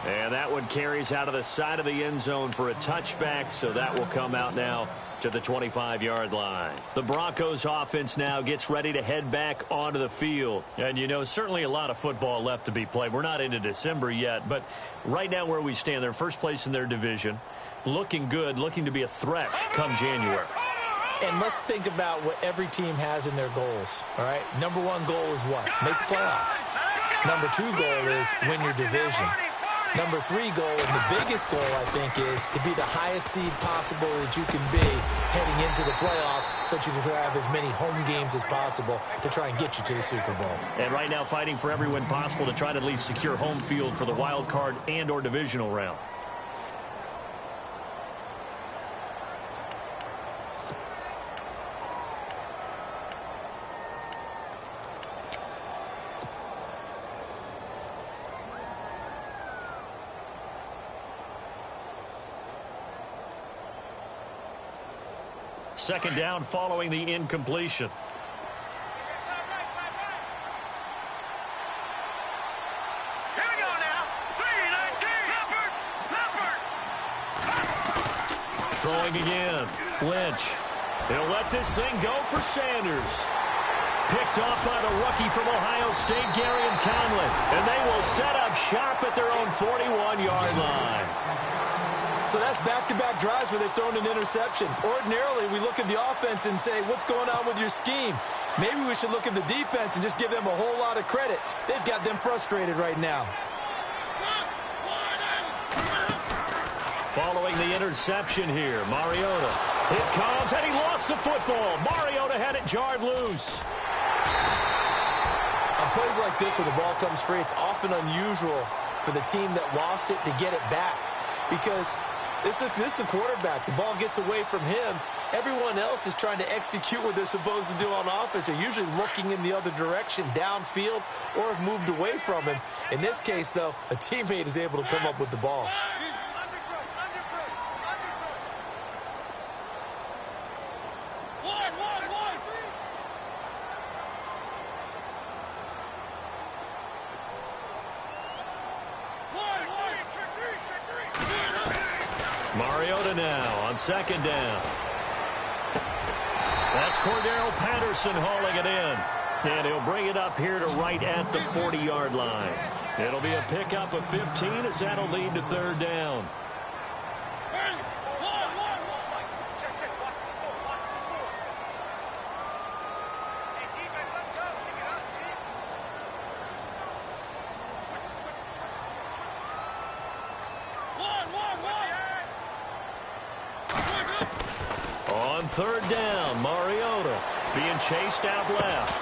And that one carries out of the side of the end zone for a touchback, so that will come out now to the 25-yard line. The Broncos offense now gets ready to head back onto the field. And, you know, certainly a lot of football left to be played. We're not into December yet, but right now where we stand, they're first place in their division, looking good, looking to be a threat come January. And let's think about what every team has in their goals, all right? Number one goal is what? Make the playoffs. Number two goal is win your division. Number three goal, and the biggest goal, I think, is to be the highest seed possible that you can be heading into the playoffs so that you can have as many home games as possible to try and get you to the Super Bowl. And right now fighting for every win possible to try to at least secure home field for the wild card and or divisional round. Second down following the incompletion. Here we go now. 3-19. Throwing again. Lynch. He'll let this thing go for Sanders. Picked off by the rookie from Ohio State, Garyon Conley. And they will set up shop at their own 41-yard line. So that's back-to-back drives where they've thrown an interception. Ordinarily, we look at the offense and say, what's going on with your scheme? Maybe we should look at the defense and just give them a whole lot of credit. They've got them frustrated right now. Following the interception here, Mariota. It comes, and he lost the football. Mariota had it jarred loose. On plays like this where the ball comes free, it's often unusual for the team that lost it to get it back because this is the quarterback. The ball gets away from him. Everyone else is trying to execute what they're supposed to do on offense. They're usually looking in the other direction, downfield, or have moved away from him. In this case, though, a teammate is able to come up with the ball. Mariota now on second down. That's Cordero Patterson hauling it in. And he'll bring it up here to right at the 40-yard line. It'll be a pickup of 15 as that'll lead to third down. On third down, Mariota being chased out left.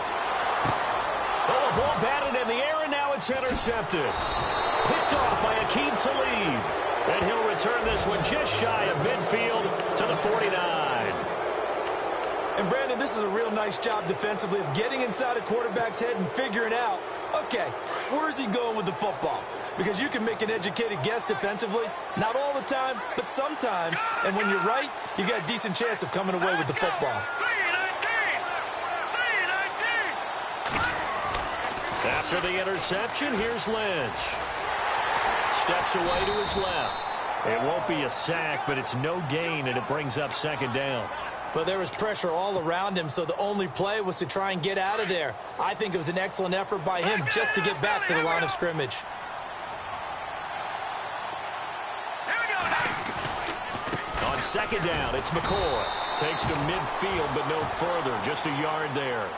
Oh, a ball batted in the air, and now it's intercepted. Picked off by Aqib Talib. And he'll return this one just shy of midfield to the 49. And, Brandon, this is a real nice job defensively of getting inside a quarterback's head and figuring out, okay, where is he going with the football? Because you can make an educated guess defensively. Not all the time, but sometimes. And when you're right, you got a decent chance of coming away with the football. After the interception, here's Lynch. Steps away to his left. It won't be a sack, but it's no gain, and it brings up second down. But there was pressure all around him, so the only play was to try and get out of there. I think it was an excellent effort by him just to get back to the line of scrimmage. On second down, it's McCoy. Takes to midfield, but no further. Just a yard there.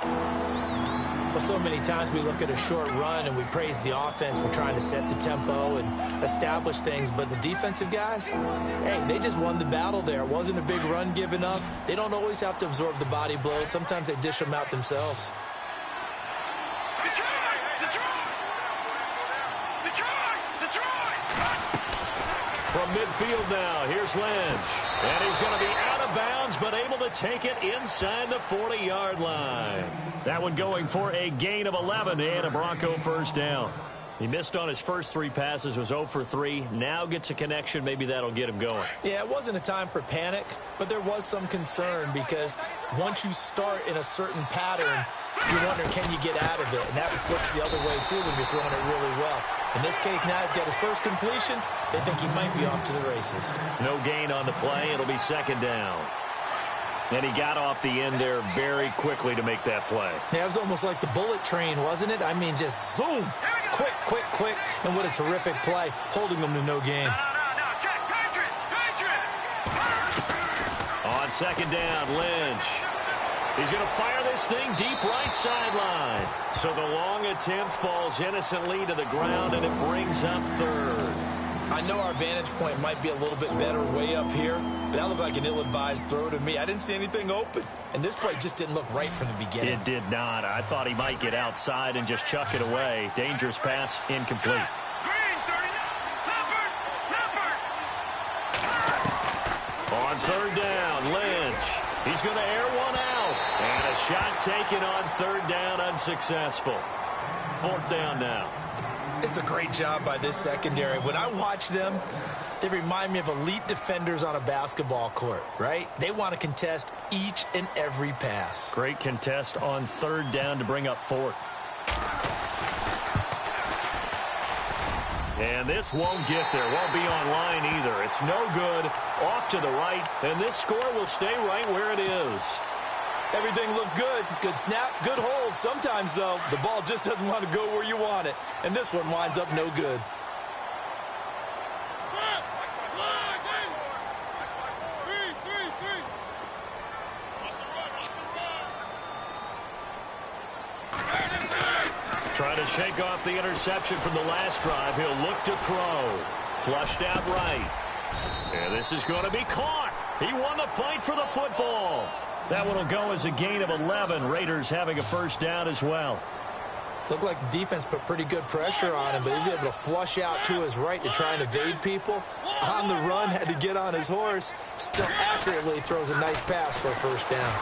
Well, so many times we look at a short run and we praise the offense for trying to set the tempo and establish things. But the defensive guys, hey, they just won the battle there. It wasn't a big run given up. They don't always have to absorb the body blows. Sometimes they dish them out themselves. From midfield now, here's Lynch. And he's going to be out of bounds, but able to take it inside the 40-yard line. That one going for a gain of 11 and a Bronco first down. He missed on his first three passes, was 0 for 3. Now gets a connection. Maybe that'll get him going. Yeah, it wasn't a time for panic, but there was some concern because once you start in a certain pattern, you're wondering, can you get out of it? And that flips the other way, too, when you're throwing it really well. In this case, now he's got his first completion. They think he might be off to the races. No gain on the play. It'll be second down. And he got off the end there very quickly to make that play. Yeah, it was almost like the bullet train, wasn't it? I mean, just zoom. Quick, quick, quick. And what a terrific play, holding them to no gain. No, check, Patriot. On second down, Lynch. He's going to fire this thing deep right sideline. So the long attempt falls innocently to the ground, and it brings up third. I know our vantage point might be a little bit better way up here, but that looked like an ill-advised throw to me. I didn't see anything open, and this play just didn't look right from the beginning. It did not. I thought he might get outside and just chuck it away. Dangerous pass, incomplete. Green, 30, On third down, Lynch. He's going to air one out. And a shot taken on third down, unsuccessful. Fourth down now. It's a great job by this secondary. When I watch them, they remind me of elite defenders on a basketball court, right? They want to contest each and every pass. Great contest on third down to bring up fourth. And this won't get there. Won't be on line either. It's no good. Off to the right. And this score will stay right where it is. Everything looked good. Good snap, good hold. Sometimes, though, the ball just doesn't want to go where you want it. And this one winds up no good. Trying to shake off the interception from the last drive. He'll look to throw. Flushed out right. And this is going to be caught. He won the fight for the football. That one will go as a gain of 11. Raiders having a first down as well. Looked like the defense put pretty good pressure on him, but he's able to flush out to his right to try and evade people. On the run, had to get on his horse. Still accurately throws a nice pass for a first down.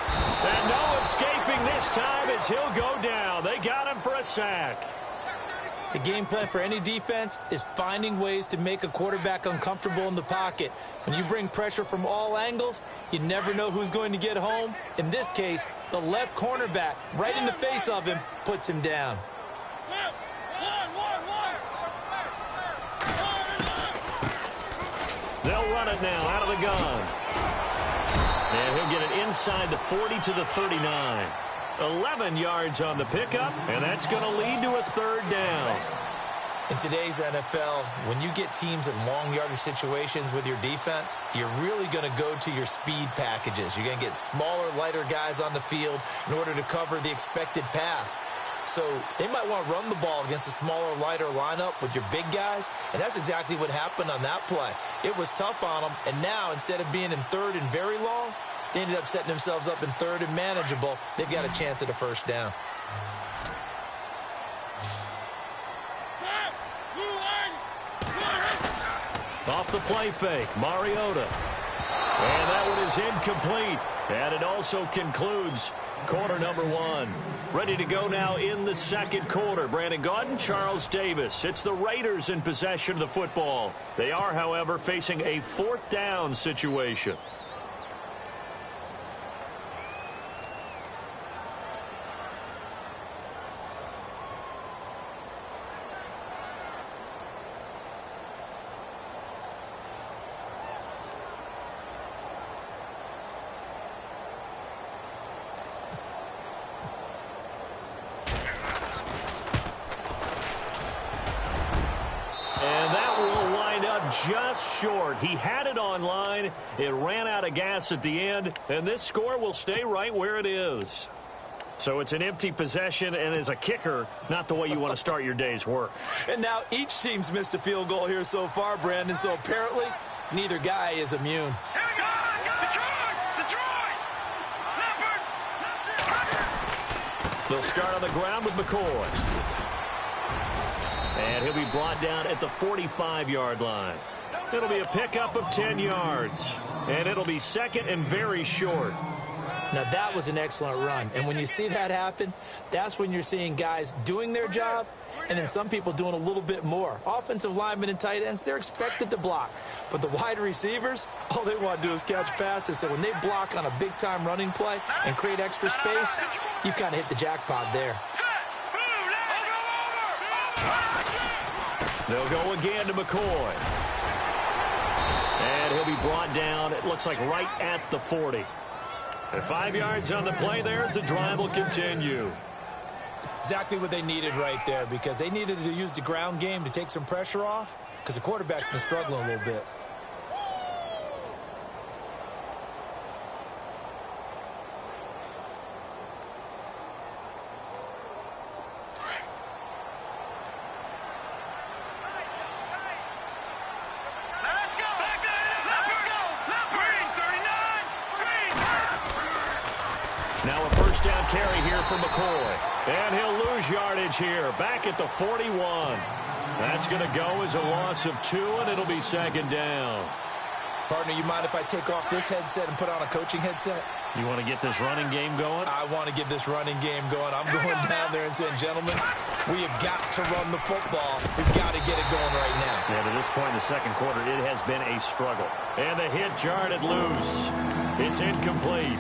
And no escaping this time as he'll go down. They got him for a sack. The game plan for any defense is finding ways to make a quarterback uncomfortable in the pocket. When you bring pressure from all angles, you never know who's going to get home. In this case, the left cornerback, right in the face of him, puts him down. They'll run it now out of the gun. And he'll get it inside the 40 to the 39. 11 yards on the pickup, and that's going to lead to a third down. In today's NFL, when you get teams in long yardage situations with your defense, you're really going to go to your speed packages. You're going to get smaller, lighter guys on the field in order to cover the expected pass. So they might want to run the ball against a smaller, lighter lineup with your big guys, and that's exactly what happened on that play. It was tough on them, and now instead of being in third and very long, they ended up setting themselves up in third and manageable. They've got a chance at a first down. Off the play fake, Mariota. And that one is incomplete. And it also concludes quarter number one. Ready to go now in the second quarter. Brandon Gaudin, Charles Davis. It's the Raiders in possession of the football. They are, however, facing a fourth down situation. Just short. He had it on line. It ran out of gas at the end, and this score will stay right where it is. So it's an empty possession, and as a kicker, not the way you want to start your day's work. And now each team's missed a field goal here so far, Brandon, so apparently neither guy is immune. Here we go! Detroit! They'll start on the ground with McCoy. And he'll be brought down at the 45-yard line. It'll be a pickup of 10 yards. And it'll be second and very short. Now, that was an excellent run. And when you see that happen, that's when you're seeing guys doing their job And then some people doing a little bit more. Offensive linemen and tight ends, they're expected to block. But the wide receivers, all they want to do is catch passes. So when they block on a big-time running play and create extra space, you've kind of hit the jackpot there. They'll go again to McCoy. And he'll be brought down, it looks like right at the 40. And 5 yards on the play there as the drive will continue. Exactly what they needed right there, because they needed to use the ground game to take some pressure off, because the quarterback's been struggling a little bit. Now a first down carry here for McCoy. And he'll lose yardage here, back at the 41. That's going to go as a loss of 2, and it'll be second down. Partner, you mind if I take off this headset and put on a coaching headset? You want to get this running game going? I want to get this running game going. I'm going down there and saying, gentlemen, we have got to run the football. We've got to get it going right now. And to this point in the second quarter, it has been a struggle. And the hit jarred loose. It's incomplete.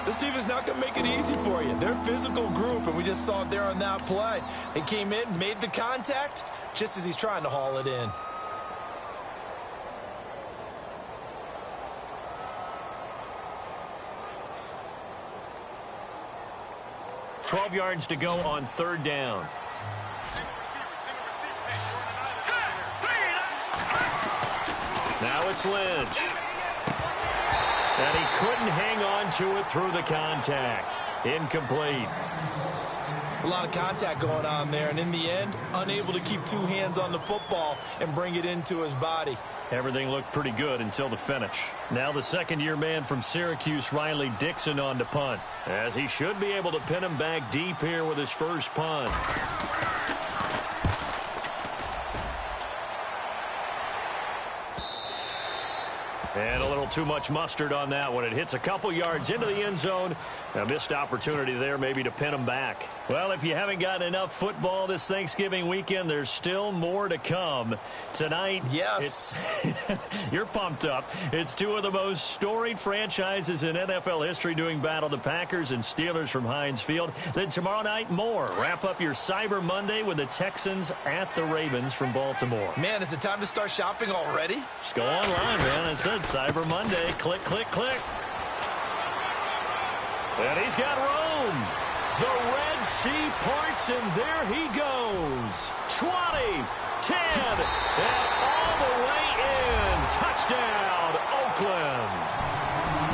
This defense is not going to make it easy for you. They're a physical group, and we just saw it there on that play. They came in, made the contact, just as he's trying to haul it in. $12 yards to go on third down. Now it's Lynch. And he couldn't hang on to it through the contact. Incomplete. It's a lot of contact going on there, and in the end, unable to keep 2 hands on the football and bring it into his body. Everything looked pretty good until the finish. Now the second-year man from Syracuse, Riley Dixon, on to punt, as he should be able to pin him back deep here with his first punt. And a little too much mustard on that one. It hits a couple yards into the end zone. A missed opportunity there maybe to pin them back. Well, if you haven't gotten enough football this Thanksgiving weekend, there's still more to come. Tonight, yes, you're pumped up. It's 2 of the most storied franchises in NFL history doing battle, the Packers and Steelers from Heinz Field. Then tomorrow night, more. Wrap up your Cyber Monday with the Texans at the Ravens from Baltimore. Man, is it time to start shopping already? Just go online, man. I said Cyber Monday. Click, click, click. And he's got room. The Red Sea parts, and there he goes. 20, 10, and all the way in. Touchdown, Oakland.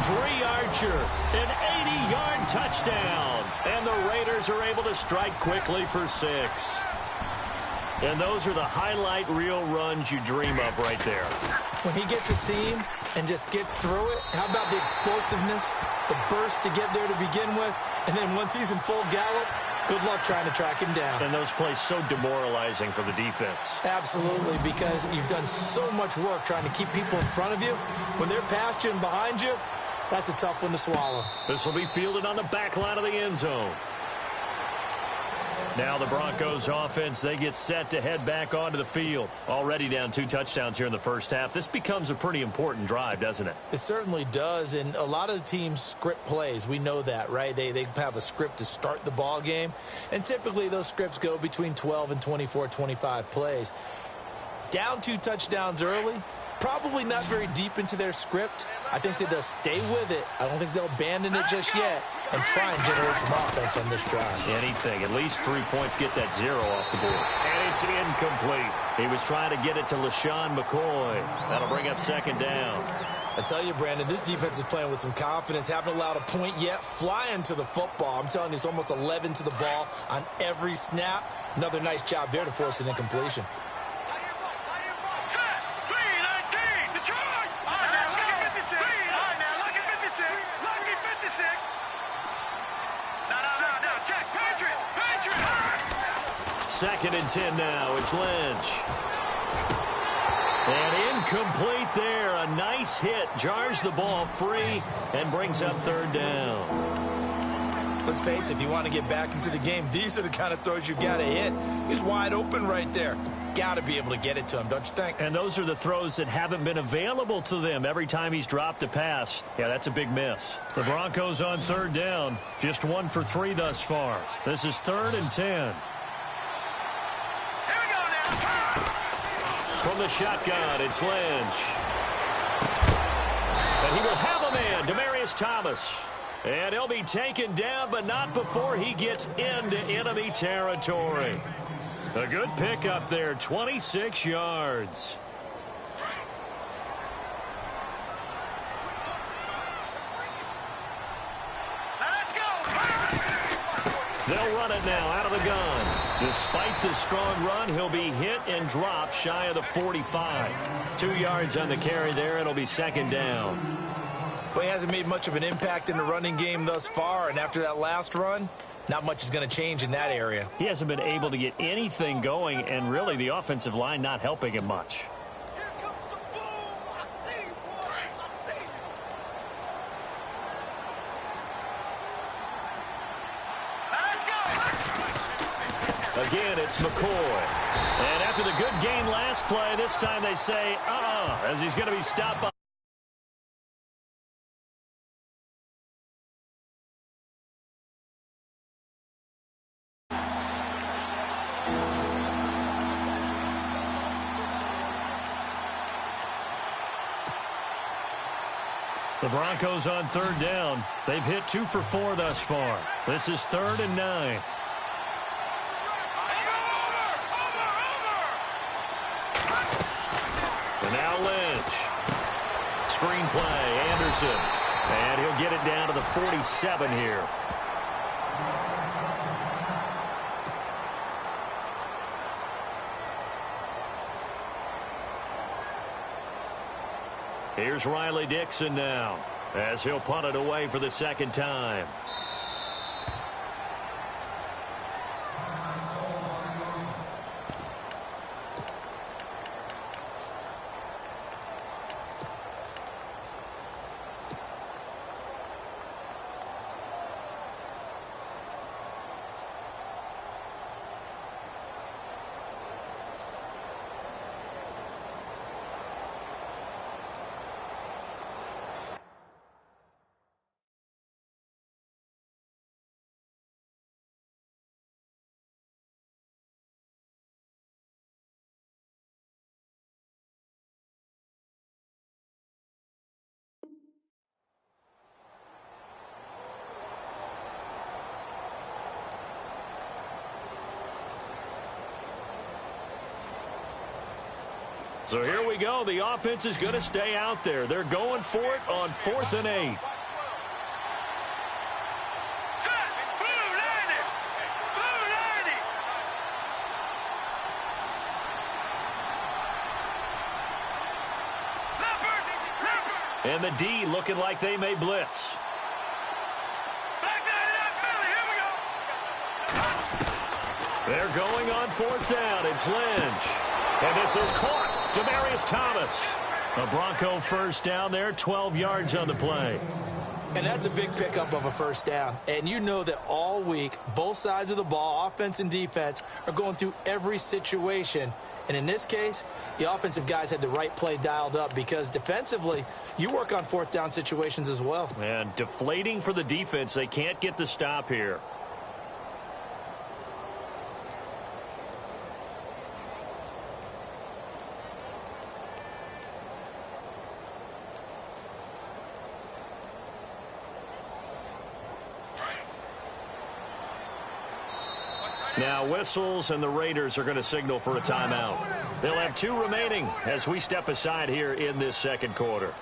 Dree Archer, an 80-yard touchdown. And the Raiders are able to strike quickly for 6. And those are the highlight reel runs you dream of right there. When he gets a seam and just gets through it, how about the explosiveness, the burst to get there to begin with, and then once he's in full gallop, good luck trying to track him down. And those plays so demoralizing for the defense. Absolutely, because you've done so much work trying to keep people in front of you. When they're past you and behind you, that's a tough one to swallow. This will be fielded on the back line of the end zone. Now the Broncos offense, they get set to head back onto the field. Already down 2 touchdowns here in the first half. This becomes a pretty important drive, doesn't it? It certainly does, and a lot of the teams script plays. We know that, right? They have a script to start the ball game, and typically those scripts go between 12 and 24, 25 plays. Down 2 touchdowns early, probably not very deep into their script. I think that they'll stay with it. I don't think they'll abandon it just yet and try and generate some offense on this drive. Anything. At least 3 points, get that 0 off the board. And it's incomplete. He was trying to get it to LaShawn McCoy. That'll bring up second down. I tell you, Brandon, this defense is playing with some confidence. Haven't allowed a point yet. Flying to the football. I'm telling you, it's almost 11 to the ball on every snap. Another nice job there to force an incompletion. Second and 10 now. It's Lynch. And incomplete there. A nice hit. Jars the ball free and brings up third down. Let's face it, if you want to get back into the game, these are the kind of throws you got to hit. He's wide open right there. Got to be able to get it to him, don't you think? And those are the throws that haven't been available to them every time he's dropped a pass. Yeah, that's a big miss. The Broncos on third down, just 1 for 3 thus far. This is 3rd and 10. Here we go now. From the shotgun, it's Lynch. And he will have a man, Demaryius Thomas. And he'll be taken down, but not before he gets into enemy territory. A good pickup there, 26 yards. Let's go. They'll run it now out of the gun. Despite the strong run, he'll be hit and dropped shy of the 45. 2 yards on the carry there. It'll be 2nd down. Well, he hasn't made much of an impact in the running game thus far, and after that last run, not much is going to change in that area. He hasn't been able to get anything going, and really the offensive line not helping him much. Again, it's McCoy. And after the good gain last play, this time they say, as he's going to be stopped by. The Broncos on 3rd down. They've hit 2 for 4 thus far. This is 3rd and 9. And now Lynch. Screen play, Anderson. And he'll get it down to the 47 here. Here's Riley Dixon now, as he'll punt it away for the 2nd time. So here we go. The offense is going to stay out there. They're going for it on 4th and 8. And the D looking like they may blitz. They're going on 4th down. It's Lynch. And this is caught. Demaryius Thomas. A Bronco first down there, 12 yards on the play. And that's a big pickup of a first down. And you know that all week, both sides of the ball, offense and defense, are going through every situation. And in this case, the offensive guys had the right play dialed up because defensively, you work on 4th down situations as well. And deflating for the defense. They can't get the stop here. Now whistles, and the Raiders are going to signal for a timeout. They'll have 2 remaining as we step aside here in this 2nd quarter.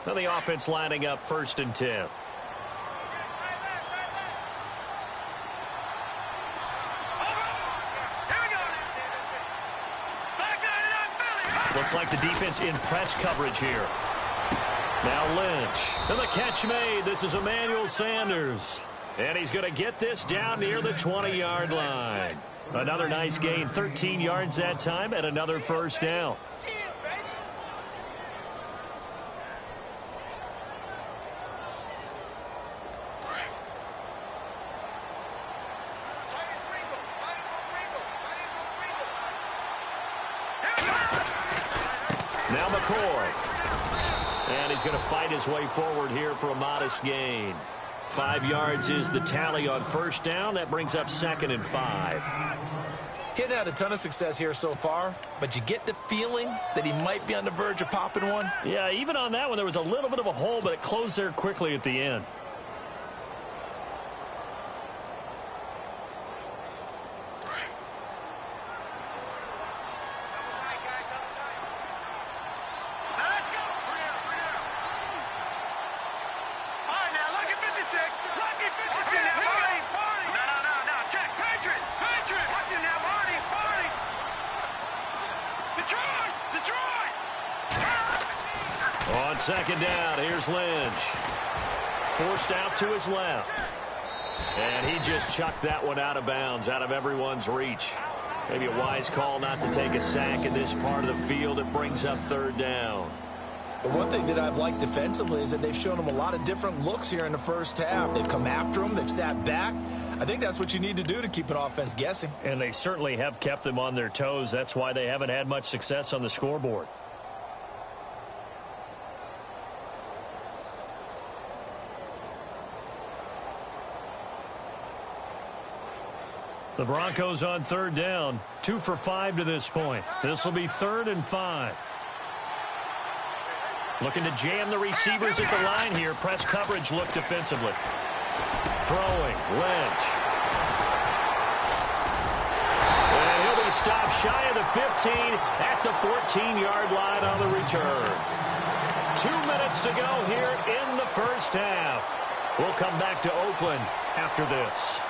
So the offense lining up 1st and 10. Looks like the defense in press coverage here. Now Lynch. And the catch made. This is Emmanuel Sanders. And he's going to get this down near the 20-yard line. Another nice gain, 13 yards that time, and another first down. Now McCoy. And he's going to fight his way forward here for a modest gain. 5 yards is the tally on first down. That brings up 2nd and 5. He hadn't had a ton of success here so far, but you get the feeling that he might be on the verge of popping one. Yeah, even on that one, there was a little bit of a hole, but it closed there quickly at the end. On second down, here's Lynch. Forced out to his left. And he just chucked that one out of bounds, out of everyone's reach. Maybe a wise call not to take a sack in this part of the field. It brings up 3rd down. But one thing that I've liked defensively is that they've shown him a lot of different looks here in the first half. They've come after him. They've sat back. I think that's what you need to do to keep an offense guessing. And they certainly have kept them on their toes. That's why they haven't had much success on the scoreboard. The Broncos on 3rd down. 2 for 5 to this point. This will be 3rd and 5. Looking to jam the receivers at the line here. Press coverage look defensively. Throwing, Lynch. And he'll be stopped shy of the 15 at the 14-yard line on the return. 2 minutes to go here in the first half. We'll come back to Oakland after this.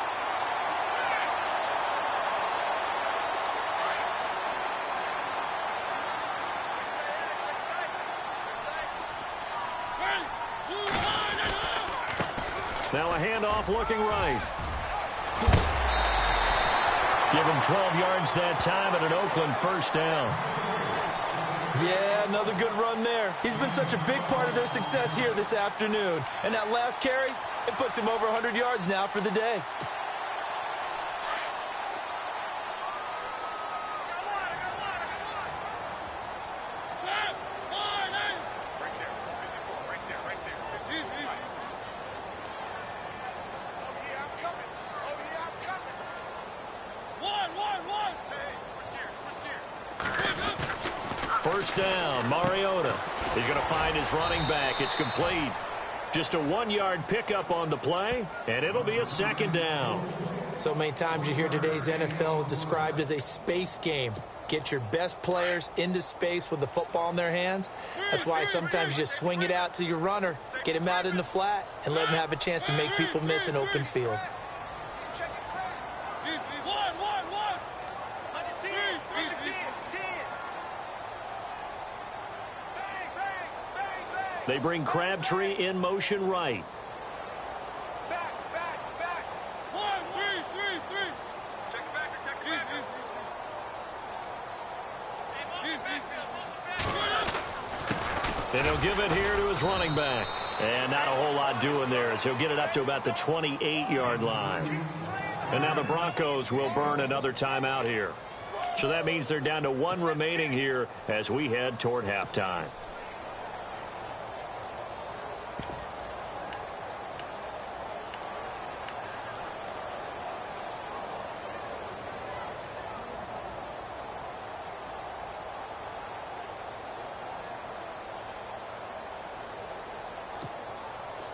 Now a handoff looking right. Give him 12 yards that time at an Oakland first down. Yeah, another good run there. He's been such a big part of their success here this afternoon. And that last carry, it puts him over 100 yards now for the day. First down, Mariota. He's going to find his running back. It's complete. Just a 1-yard pickup on the play, and it'll be a 2nd down. So many times you hear today's NFL described as a space game. Get your best players into space with the football in their hands. That's why sometimes you just swing it out to your runner, get him out in the flat, and let him have a chance to make people miss an open field. They bring Crabtree in motion right. Back. 1, 3. Check it back. And he'll give it here to his running back. And not a whole lot doing there as he'll get it up to about the 28-yard line. And now the Broncos will burn another timeout here. So that means they're down to 1 remaining here as we head toward halftime.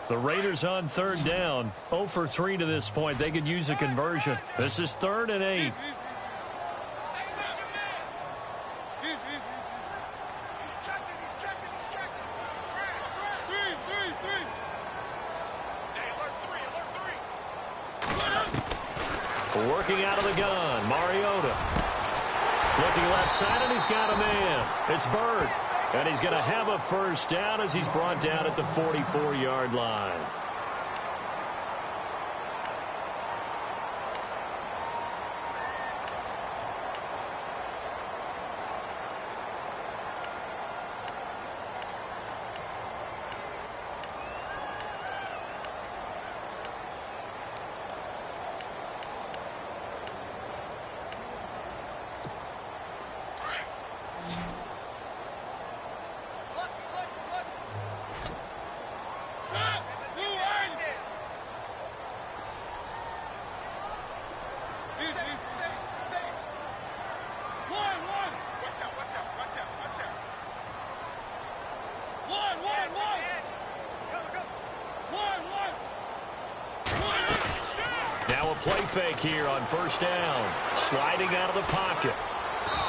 The Raiders on 3rd down. 0 for 3 to this point. They could use a conversion. This is 3rd and 8. Working out of the gun, Mariota. Looking left side, and he's got a man. It's Bird. And he's going to have a first down as he's brought down at the 44-yard line. Now a play fake here on first down. Sliding out of the pocket.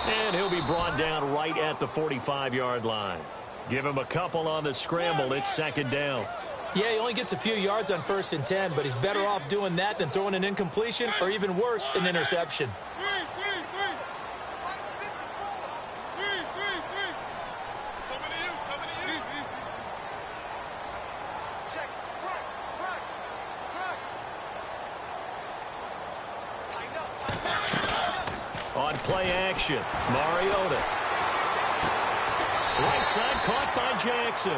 And he'll be brought down right at the 45-yard line. Give him a couple on the scramble. It's second down. Yeah, he only gets a few yards on 1st and 10, but he's better off doing that than throwing an incompletion or even worse, an interception. On play action, Mariota. Right side caught by Jackson.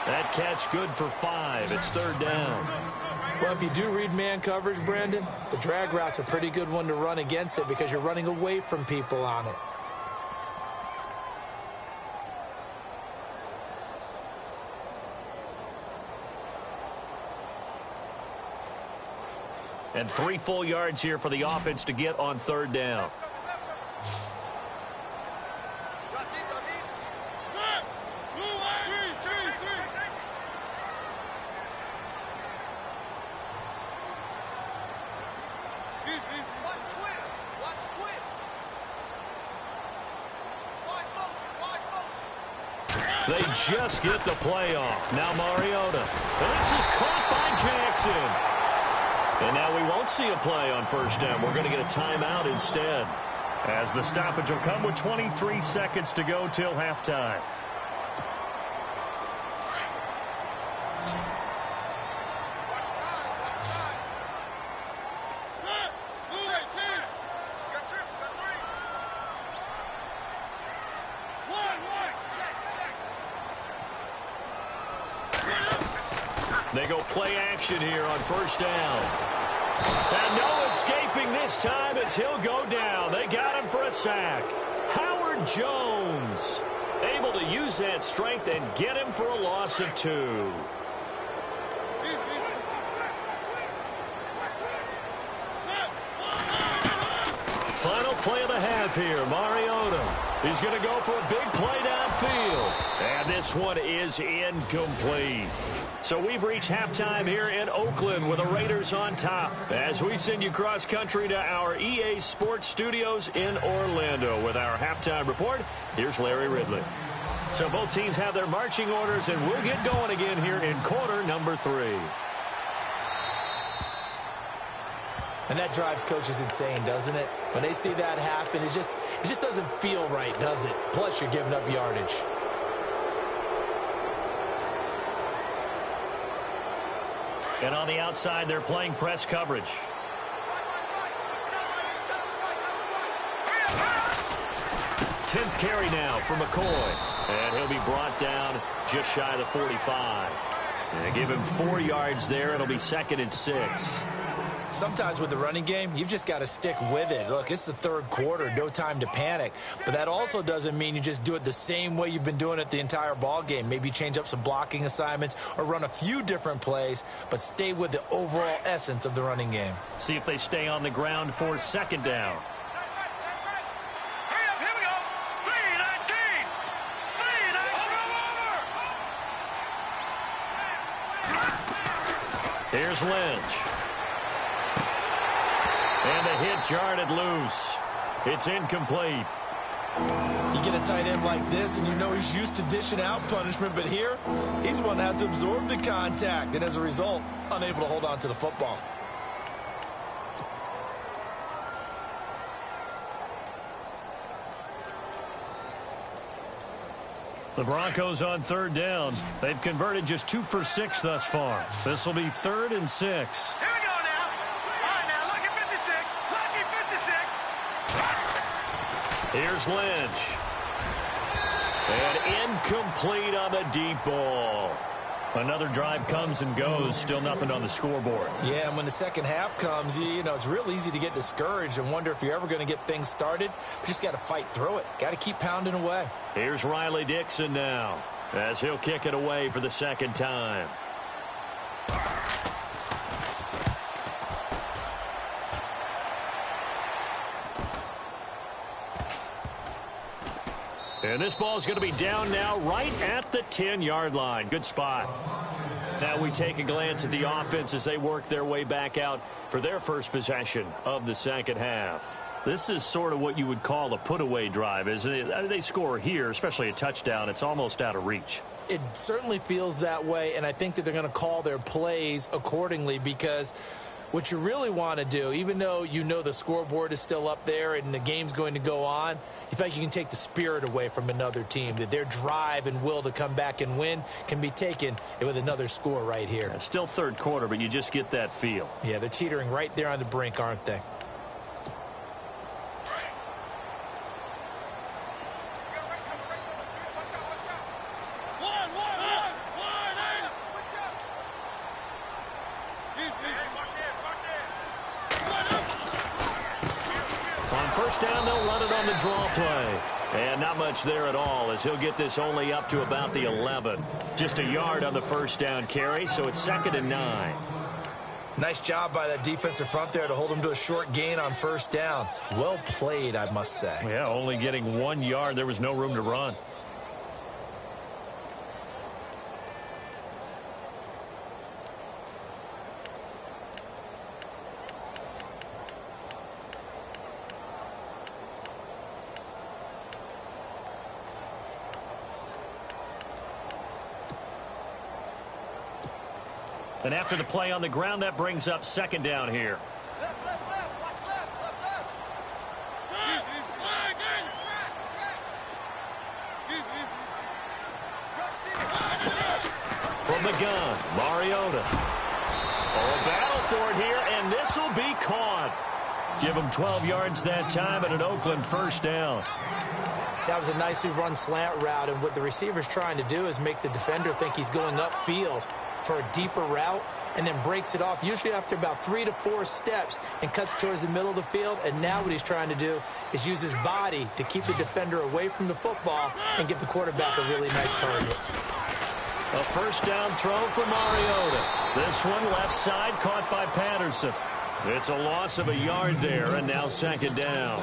That catch good for 5. It's third down. Well, if you do read man coverage, Brandon, the drag route's a pretty good one to run against it because you're running away from people on it. And 3 full yards here for the offense to get on third down. They just get the play off. Now Mariota. And this is caught by Jackson. And now we won't see a play on first down. We're going to get a timeout instead, as the stoppage will come with 23 seconds to go till halftime. They go play action here on first down. And no escaping this time as he'll go down. They got him for a sack. Howard Jones able to use that strength and get him for a loss of 2. Final play of the half here. Mariota. He's going to go for a big play downfield. And this one is incomplete. So we've reached halftime here in Oakland with the Raiders on top. As we send you cross country to our EA Sports Studios in Orlando with our halftime report, here's Larry Ridley. So both teams have their marching orders, and we'll get going again here in quarter number 3. And that drives coaches insane, doesn't it? When they see that happen, it just doesn't feel right, does it? Plus, you're giving up yardage. And on the outside, they're playing press coverage. Tenth carry now for McCoy. And he'll be brought down just shy of the 45. And give him 4 yards there. It'll be 2nd and 6. Sometimes with the running game, you've just got to stick with it. Look, it's the third quarter, no time to panic. But that also doesn't mean you just do it the same way you've been doing it the entire ball game. Maybe change up some blocking assignments or run a few different plays, but stay with the overall essence of the running game. See if they stay on the ground for second down. Here's Lynch. And the hit jarred it loose. It's incomplete. You get a tight end like this, and you know he's used to dishing out punishment, but here, he's the one that has to absorb the contact, and as a result, unable to hold on to the football. The Broncos on third down. They've converted just 2 for 6 thus far. This will be 3rd and 6. Here we go now. All right, now, lucky 56. Lucky 56. Here's Lynch. And incomplete on the deep ball. Another drive comes and goes. Still nothing on the scoreboard. Yeah, and when the second half comes, you know, it's real easy to get discouraged and wonder if you're ever going to get things started. You just got to fight through it. Got to keep pounding away. Here's Riley Dixon now, as he'll kick it away for the second time. And this ball's going to be down now right at the 10-yard line. Good spot. Now we take a glance at the offense as they work their way back out for their first possession of the second half. This is sort of what you would call a put-away drive, isn't it? I mean, they score here, especially a touchdown. It's almost out of reach. It certainly feels that way, and I think that they're going to call their plays accordingly, because what you really want to do, even though you know the scoreboard is still up there and the game's going to go on, you feel like you can take the spirit away from another team, that their drive and will to come back and win can be taken with another score right here. It's still third quarter, but you just get that feel. Yeah, they're teetering right there on the brink, aren't they? First down, they'll run it on the draw play. And not much there at all, as he'll get this only up to about the 11. Just a yard on the first down carry, so it's 2nd and 9. Nice job by that defensive front there to hold him to a short gain on first down. Well played, I must say. Yeah, only getting 1 yard. There was no room to run. And after the play on the ground, that brings up 2nd down here. Left, left, left. Watch left, left, left. From the gun, Mariota. Oh, battle for it here, and this will be caught. Give him 12 yards that time and an Oakland first down. That was a nicely run slant route, and what the receiver's trying to do is make the defender think he's going upfield for a deeper route, and then breaks it off, usually after about 3 to 4 steps, and cuts towards the middle of the field. And now what he's trying to do is use his body to keep the defender away from the football and give the quarterback a really nice target. A first down throw for Mariota. This one left side, caught by Patterson. It's a loss of a yard there, and now 2nd down.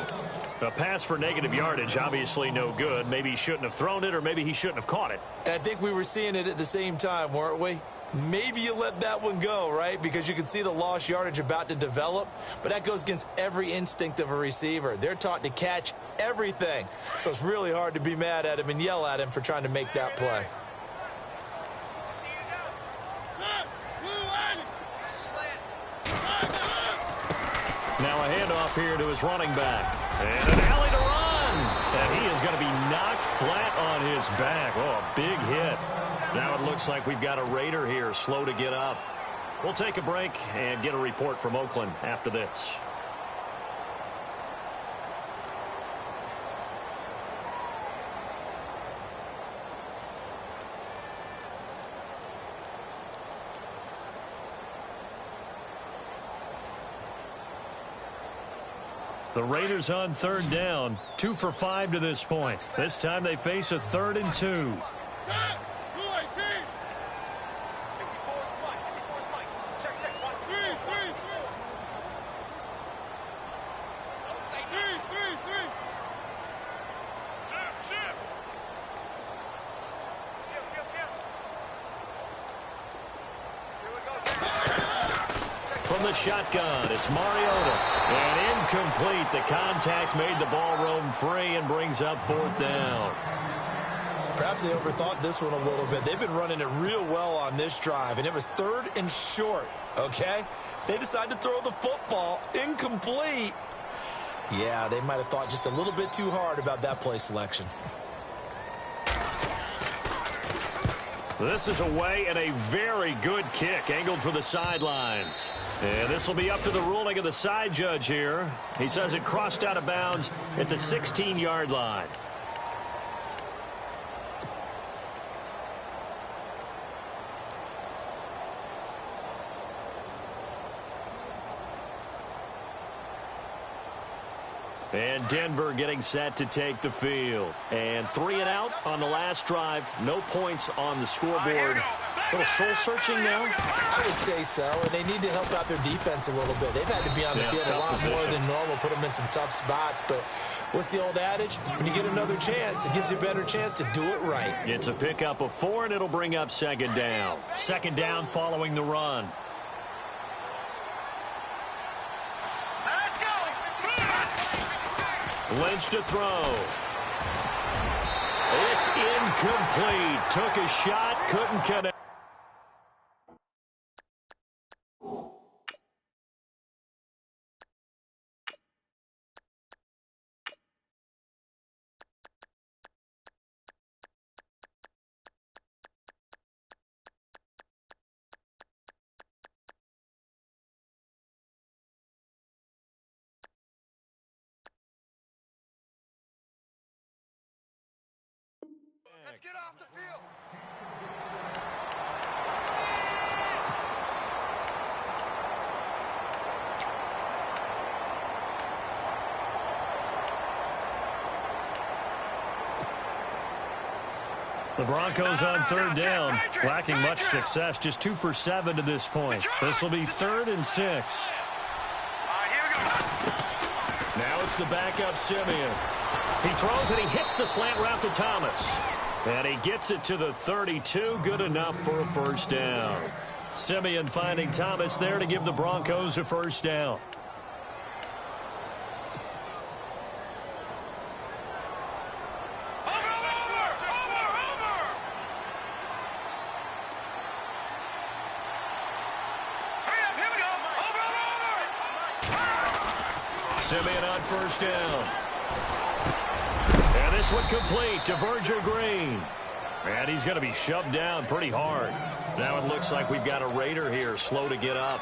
A pass for negative yardage, obviously no good. Maybe he shouldn't have thrown it, or maybe he shouldn't have caught it. And I think we were seeing it at the same time, weren't we? Maybe you let that one go, right? Because you can see the lost yardage about to develop. But that goes against every instinct of a receiver. They're taught to catch everything. So it's really hard to be mad at him and yell at him for trying to make that play. Now a handoff here to his running back. And an alley to run. And he is going to be knocked flat on his back. Oh, a big hit. Now it looks like we've got a Raider here, slow to get up. We'll take a break and get a report from Oakland after this. The Raiders on 3rd down, 2 for 5 to this point. This time they face a 3rd and 2. From the shotgun, it's Mariota. And incomplete. The contact made the ball roam free and brings up 4th down. Perhaps they overthought this one a little bit. They've been running it real well on this drive, and it was 3rd and short, okay? They decided to throw the football incomplete. Yeah, they might have thought just a little bit too hard about that play selection. This is away and a very good kick angled for the sidelines. And this will be up to the ruling of the side judge here. He says it crossed out of bounds at the 16-yard line. And Denver getting set to take the field. And 3 and out on the last drive. No points on the scoreboard. A little soul-searching now? I would say so, and they need to help out their defense a little bit. They've had to be on the field a lot more than normal, put them in some tough spots. But what's the old adage? When you get another chance, it gives you a better chance to do it right. It's a pickup of 4, and it'll bring up second down. Second down following the run. Lynch to throw. It's incomplete. Took a shot, couldn't connect. Let's get off the field. The Broncos on third down, lacking much success, just 2 for 7 to this point. This will be 3rd and 6. Now it's the backup Simeon. He throws and he hits the slant route to Thomas. And he gets it to the 32, good enough for a first down. Simeon finding Thomas there to give the Broncos a first down. Simeon on first down. And this one complete to Virgil Green. And he's going to be shoved down pretty hard. Now it looks like we've got a Raider here, slow to get up.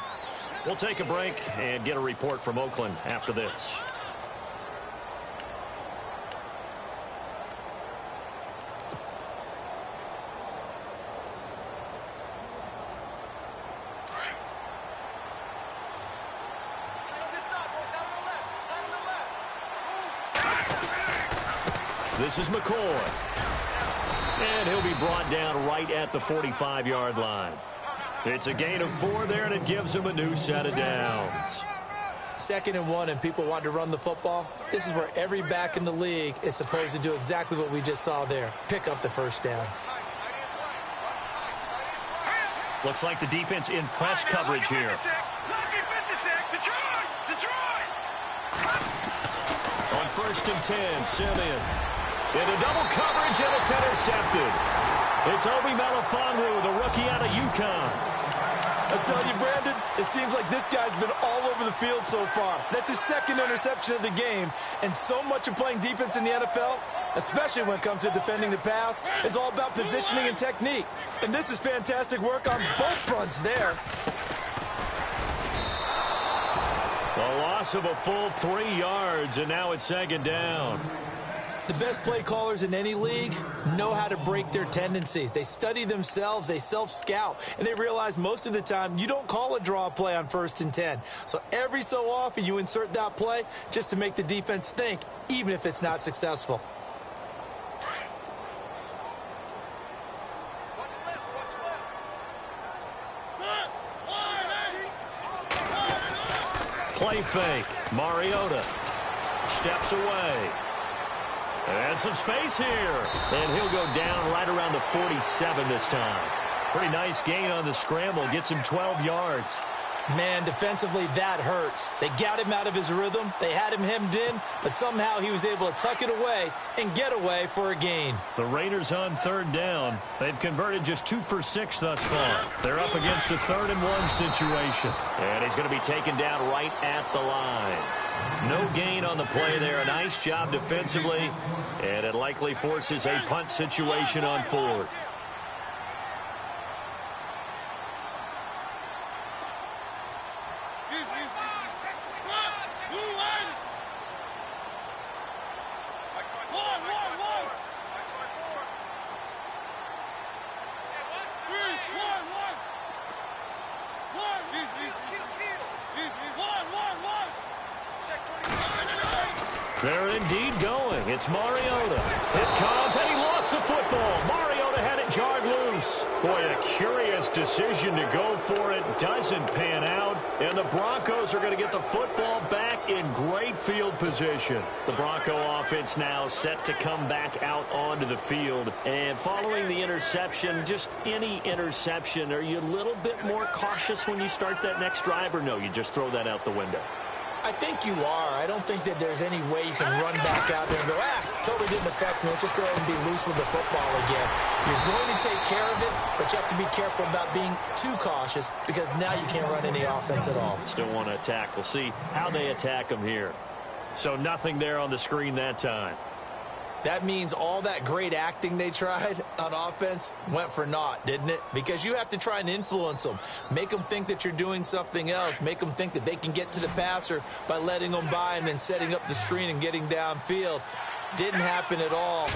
We'll take a break and get a report from Oakland after this. This is McCoy. And he'll be brought down right at the 45-yard line. It's a gain of 4 there, and it gives him a new set of downs. 2nd and 1, and people want to run the football. This is where every back in the league is supposed to do exactly what we just saw there. Pick up the first down. Looks like the defense in press coverage here. On 1st and 10, Simeon. Into double coverage, and it's intercepted. It's Obi Melifonwu, the rookie out of UConn. I tell you, Brandon, it seems like this guy's been all over the field so far. That's his 2nd interception of the game. And so much of playing defense in the NFL, especially when it comes to defending the pass, is all about positioning and technique. And this is fantastic work on both fronts there. A loss of a full 3 yards, and now it's 2nd down. The best play callers in any league know how to break their tendencies. They study themselves, they self-scout, and they realize most of the time you don't call a draw play on 1st and 10. So every so often you insert that play just to make the defense think, even if it's not successful. Play fake. Mariota steps away. And some space here. And he'll go down right around the 47 this time. Pretty nice gain on the scramble. Gets him 12 yards. Man, defensively, that hurts. They got him out of his rhythm. They had him hemmed in, but somehow he was able to tuck it away and get away for a gain. The Raiders on 3rd down. They've converted just 2 for 6 thus far. They're up against a 3rd and 1 situation. And he's going to be taken down right at the line. No gain on the play there. A nice job defensively. And it likely forces a punt situation on 4th. They're indeed going. It's Mariota. It comes, and he lost the football. Mariota had it jarred loose. Boy, a curious decision to go for it. Doesn't pan out. And the Broncos are going to get the football back in great field position. The Bronco offense now set to come back out onto the field. And following the interception, just any interception, are you a little bit more cautious when you start that next drive, or no, you just throw that out the window? I think you are. I don't think that there's any way you can run back out there and go, totally didn't affect me. Let's just go ahead and be loose with the football again. You're going to take care of it, but you have to be careful about being too cautious because now you can't run any offense at all. Still want to attack. We'll see how they attack them here. So nothing there on the screen that time. That means all that great acting they tried on offense went for naught, didn't it? Because you have to try and influence them. Make them think that you're doing something else. Make them think that they can get to the passer by letting them by and then setting up the screen and getting downfield. Didn't happen at all.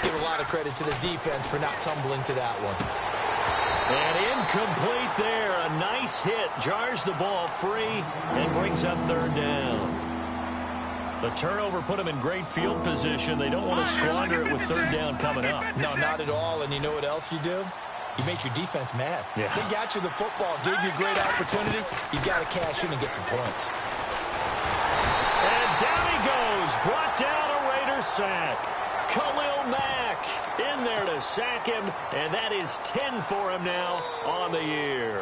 Give a lot of credit to the defense for not tumbling to that one. And incomplete there. A nice hit. Jars the ball free and brings up third down. The turnover put them in great field position. They don't want to squander it with third down coming up. No, not at all. And you know what else you do? You make your defense mad. Yeah. They got you the football, gave you a great opportunity. You got to cash in and get some points. And down he goes. Brought down a Raider sack. Khalil Mack in there to sack him. And that is 10 for him now on the year.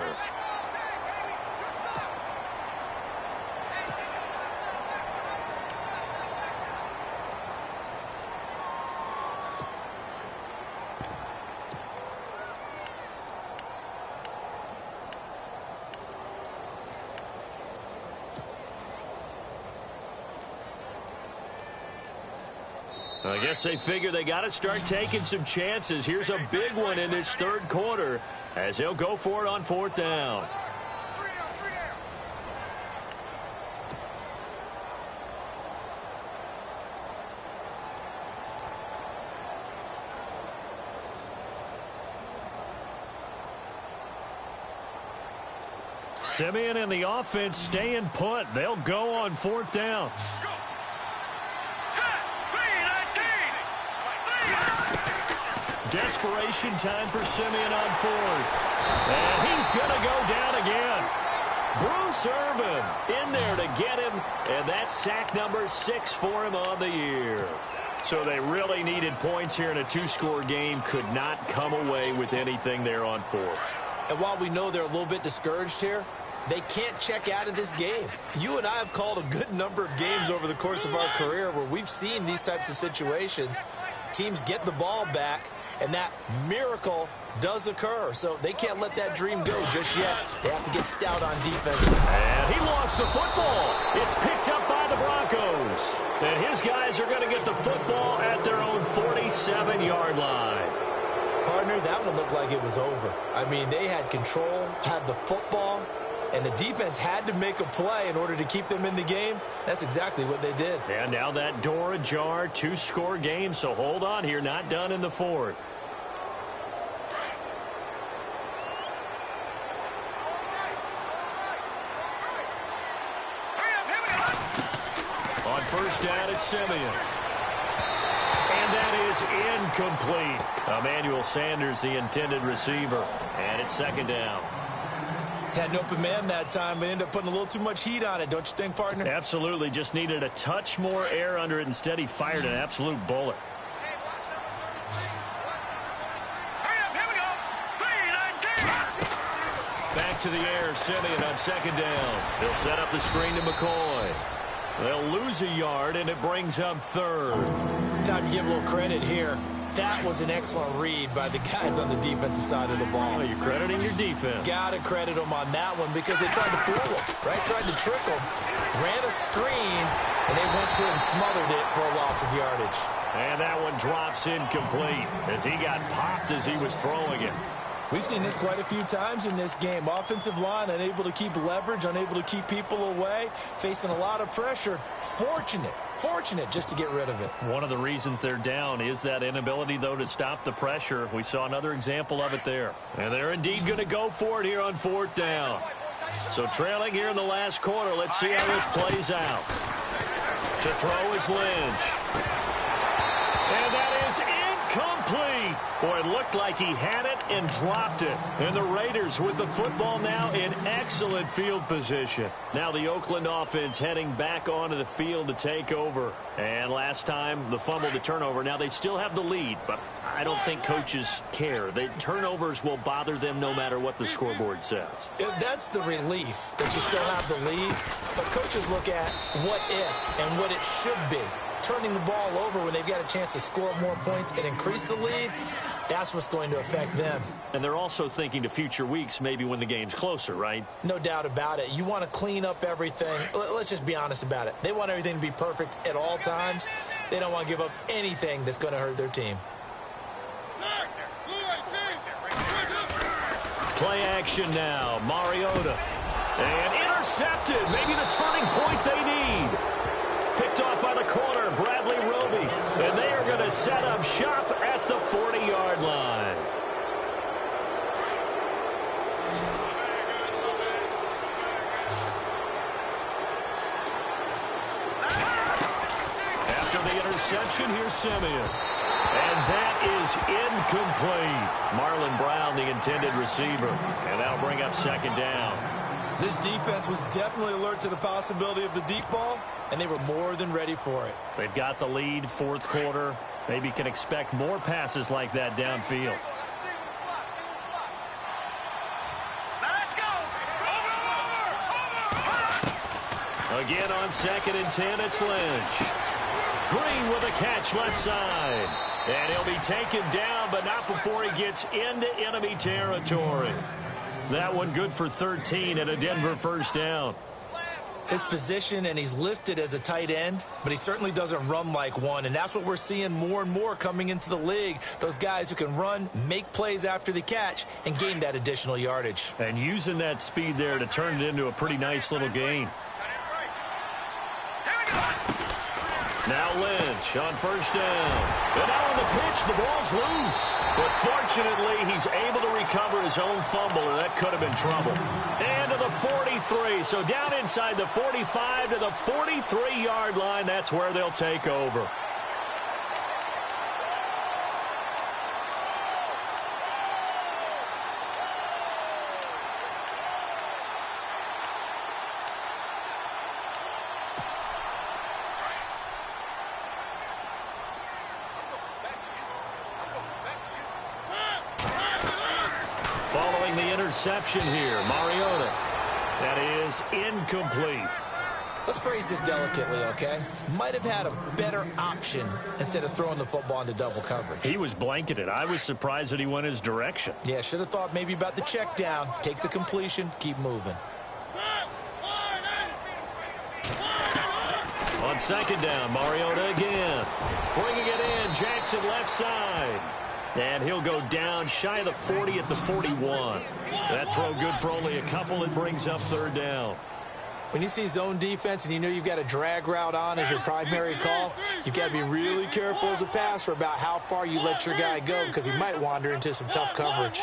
I guess they figure they got to start taking some chances. Here's a big one in this third quarter as he'll go for it on fourth down. Simeon and the offense staying put. They'll go on fourth down. Desperation time for Simeon on fourth. And he's going to go down again. Bruce Irvin in there to get him. And that's sack number 6 for him on the year. So they really needed points here in a 2-score game. Could not come away with anything there on fourth. And while we know they're a little bit discouraged here, they can't check out of this game. You and I have called a good number of games over the course of our career where we've seen these types of situations. Teams get the ball back, and that miracle does occur. So they can't let that dream go just yet. They have to get stout on defense. And he lost the football. It's picked up by the Broncos. And his guys are going to get the football at their own 47-yard line. Partner, that one looked like it was over. I mean, they had control, had the football, and the defense had to make a play in order to keep them in the game. That's exactly what they did. And now that door ajar, 2-score game, so hold on here, not done in the fourth. On first down, it's Simeon. And that is incomplete. Emmanuel Sanders, the intended receiver. And it's second down. Had an open man that time, but ended up putting a little too much heat on it, don't you think, partner? Absolutely. Just needed a touch more air under it. Instead, he fired an absolute bullet. Back to the air, Simeon on second down. He'll set up the screen to McCoy. They'll lose a yard, and it brings up third. Time to give a little credit here. That was an excellent read by the guys on the defensive side of the ball. Oh, you're crediting your defense. Got to credit them on that one because they tried to fool them, right? Tried to trick them. Ran a screen, and they went to and smothered it for a loss of yardage. And that one drops incomplete as he got popped as he was throwing it. We've seen this quite a few times in this game. Offensive line unable to keep leverage, unable to keep people away, facing a lot of pressure. Fortunate just to get rid of it. One of the reasons they're down is that inability, though, to stop the pressure. We saw another example of it there. And they're indeed going to go for it here on fourth down. So trailing here in the last quarter, let's see how this plays out. To throw is Lynch. And that is incomplete. Boy, it looked like he had it and dropped it. And the Raiders with the football now in excellent field position. Now the Oakland offense heading back onto the field to take over. And last time, the fumble, the turnover. Now they still have the lead, but I don't think coaches care. The turnovers will bother them no matter what the scoreboard says. That's the relief that you still have the lead. But coaches look at what if and what it should be. Turning the ball over when they've got a chance to score more points and increase the lead, that's what's going to affect them. And they're also thinking to future weeks, maybe when the game's closer, right? No doubt about it. You want to clean up everything. Let's just be honest about it. They want everything to be perfect at all times. They don't want to give up anything that's going to hurt their team. Play action now. Mariota. And intercepted. Maybe the turning point they need. Picked off by the corner, Bradley Roby. And they are going to set up shop at the 40-yard line. After the interception, here's Simeon. And that is incomplete. Marlon Brown, the intended receiver. And that'll bring up second down. This defense was definitely alert to the possibility of the deep ball, and they were more than ready for it. They've got the lead, fourth quarter. Maybe can expect more passes like that downfield. Again on 2nd and 10, it's Lynch. Green with a catch left side. And he'll be taken down, but not before he gets into enemy territory. That one good for 13 and a Denver first down. His position, and he's listed as a tight end, but he certainly doesn't run like one, and that's what we're seeing more and more coming into the league. Those guys who can run, make plays after the catch, and gain that additional yardage. And using that speed there to turn it into a pretty nice little gain. Now Lynch on first down. And now on the pitch, the ball's loose. But fortunately, he's able to recover his own fumble, or that could have been trouble. And to the 43. So down inside the 45 to the 43-yard line. That's where they'll take over. Following the interception here, Mariota. That is incomplete. Let's phrase this delicately, okay? Might have had a better option instead of throwing the football into double coverage. He was blanketed. I was surprised that he went his direction. Yeah, should have thought maybe about the check down, take the completion, keep moving. On second down, Mariota again. Bringing it in, Jackson left side. And he'll go down shy of the 40 at the 41. That throw good for only a couple. It brings up third down. When you see zone defense and you know you've got a drag route on as your primary call, you've got to be really careful as a passer about how far you let your guy go because he might wander into some tough coverage.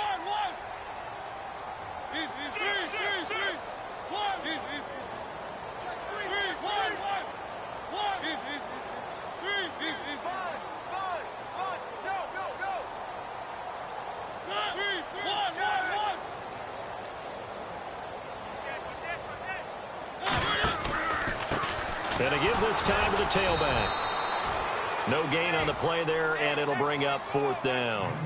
And a give this time to the tailback. No gain on the play there, and it'll bring up fourth down.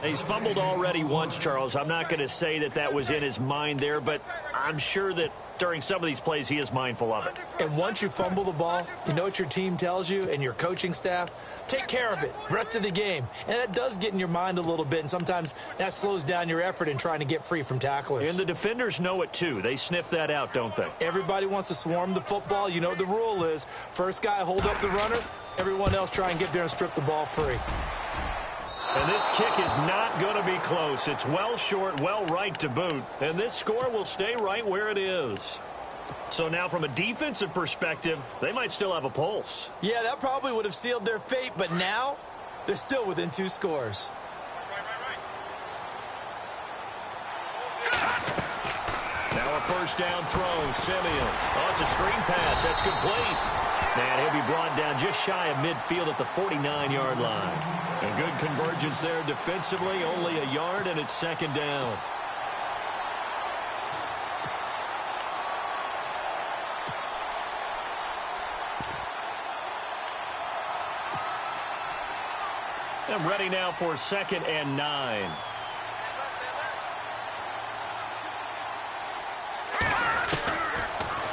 He's fumbled already once, Charles. I'm not going to say that that was in his mind there, but I'm sure that during some of these plays he is mindful of it. And once you fumble the ball, you know what your team tells you and your coaching staff? Take care of it, rest of the game. And that does get in your mind a little bit, and sometimes that slows down your effort in trying to get free from tacklers. And the defenders know it too. They sniff that out, don't they? Everybody wants to swarm the football. You know what the rule is. First guy hold up the runner, everyone else try and get there and strip the ball free. And this kick is not going to be close. It's well short, well right to boot. And this score will stay right where it is. So now from a defensive perspective, they might still have a pulse. Yeah, that probably would have sealed their fate, but now they're still within 2 scores. Now Now a first down throw, Simeon. Oh, it's a screen pass. That's complete. And he'll be brought down just shy of midfield at the 49-yard line. A good convergence there defensively, only a yard, and it's second down. And ready now for 2nd and 9.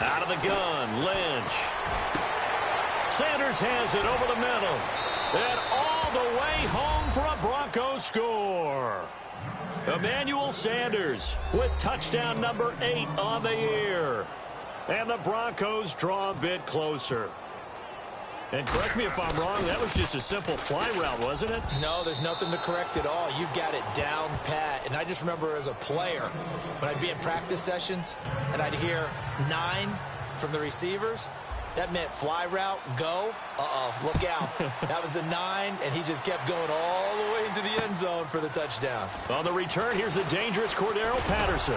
Out of the gun, Lynch. Sanders has it over the middle. And all the way home for a Broncos score. Emmanuel Sanders with touchdown number 8 on the year. And the Broncos draw a bit closer. And correct me if I'm wrong, that was just a simple fly route, wasn't it? No, there's nothing to correct at all. You've got it down pat. And I just remember as a player, when I'd be in practice sessions and I'd hear 9 from the receivers, that meant fly route, go. Look out. That was the 9, and he just kept going all the way into the end zone for the touchdown. On the return, here's the dangerous Cordero Patterson.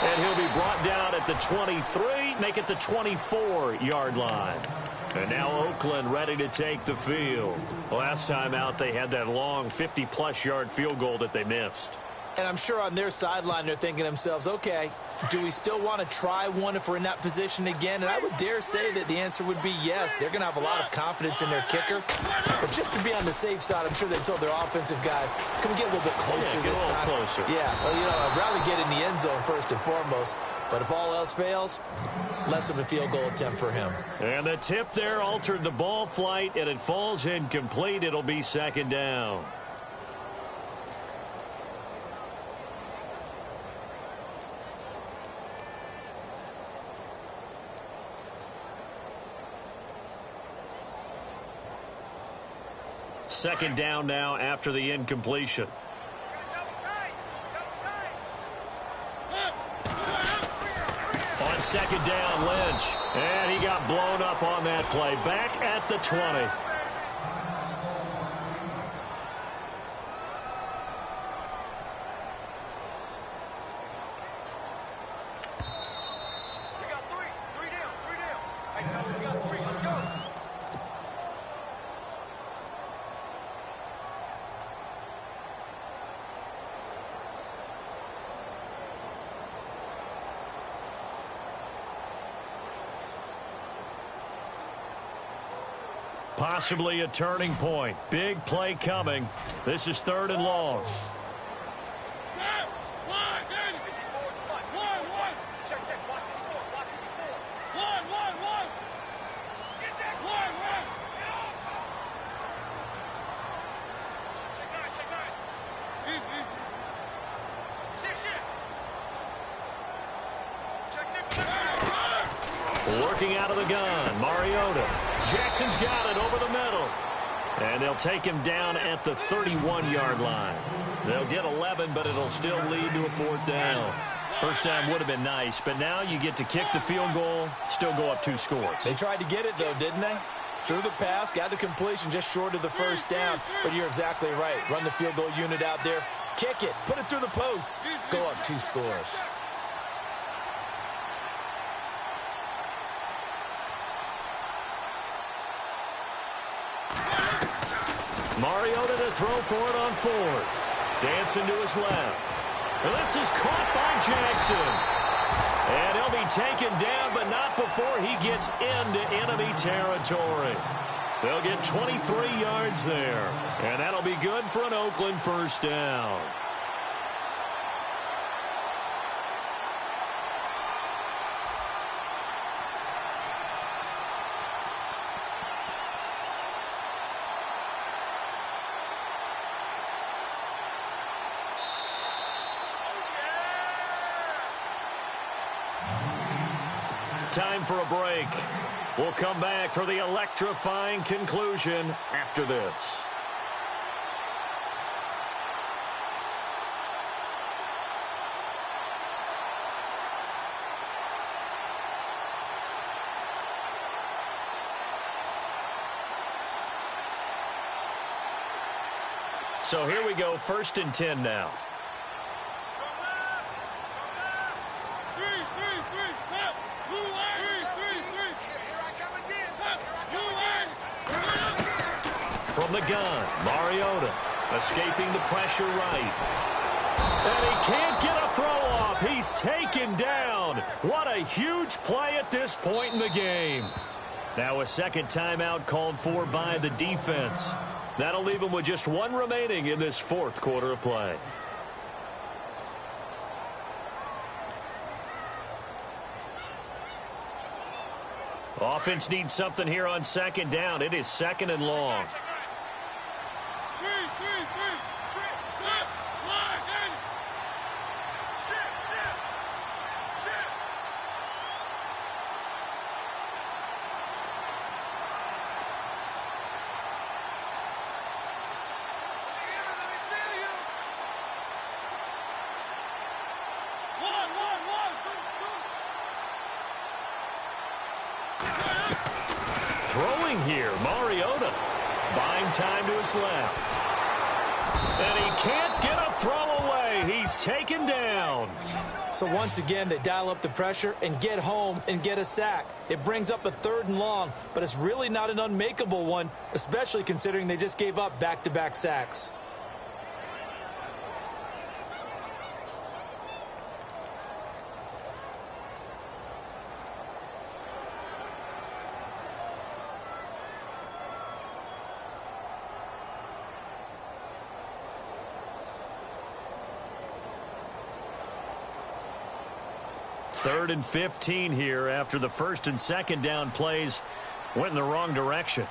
And he'll be brought down at the 23, make it the 24-yard line. And now Oakland ready to take the field. Last time out, they had that long 50-plus yard field goal that they missed. And I'm sure on their sideline, they're thinking to themselves, okay, do we still want to try one if we're in that position again? And I would dare say that the answer would be yes. They're going to have a lot of confidence in their kicker. But just to be on the safe side, I'm sure they told their offensive guys, can we get a little bit closer this time? Closer. Yeah, well, you know, I'd rather get in the end zone first and foremost. But if all else fails, less of a field goal attempt for him. And the tip there altered the ball flight, and it falls incomplete. It'll be second down. Second down now after the incompletion. On second down, Lynch. And he got blown up on that play. Back at the 20. Possibly a turning point. Big play coming. This is 3rd and long. Working out of the gun, Mariota. Jackson's got it over the middle. And they'll take him down at the 31-yard line. They'll get 11, but it'll still lead to a 4th down. First time would have been nice, but now you get to kick the field goal, still go up 2 scores. They tried to get it, though, didn't they? Threw the pass, got the completion just short of the first down. But you're exactly right. Run the field goal unit out there. Kick it. Put it through the post. Go up 2 scores. Mariota to throw for it on 4th. Dancing to his left. And this is caught by Jackson. And he'll be taken down, but not before he gets into enemy territory. They'll get 23 yards there. And that'll be good for an Oakland first down. Time for a break. We'll come back for the electrifying conclusion after this. So here we go, 1st and 10 now. Three. From the gun, Mariota escaping the pressure right. And he can't get a throw off. He's taken down. What a huge play at this point in the game. Now a second timeout called for by the defense. That'll leave him with just one remaining in this fourth quarter of play. Offense needs something here on second down. It is second and long. Throwing here, Mariota buying time to his left. And he can't get a throw away. He's taken down. So once again, they dial up the pressure and get home and get a sack. It brings up a third and long, but it's really not an unmakeable one, especially considering they just gave up back-to-back sacks. Third and 15 here after the first and second down plays went in the wrong direction.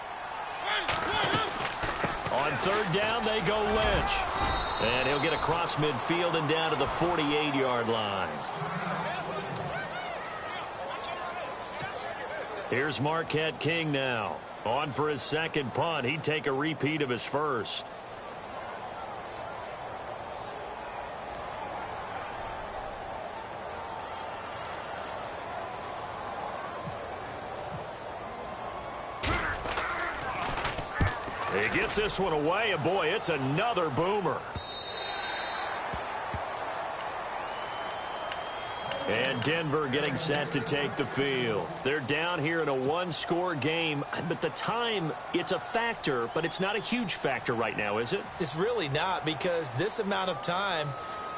On third down, they go Lynch. And he'll get across midfield and down to the 48-yard line. Here's Marquette King now. On for his second punt. He'd take a repeat of his first. He gets this one away, and boy, it's another boomer. And Denver getting set to take the field. They're down here in a one-score game, but the time, it's a factor, but it's not a huge factor right now, is it? It's really not, because this amount of time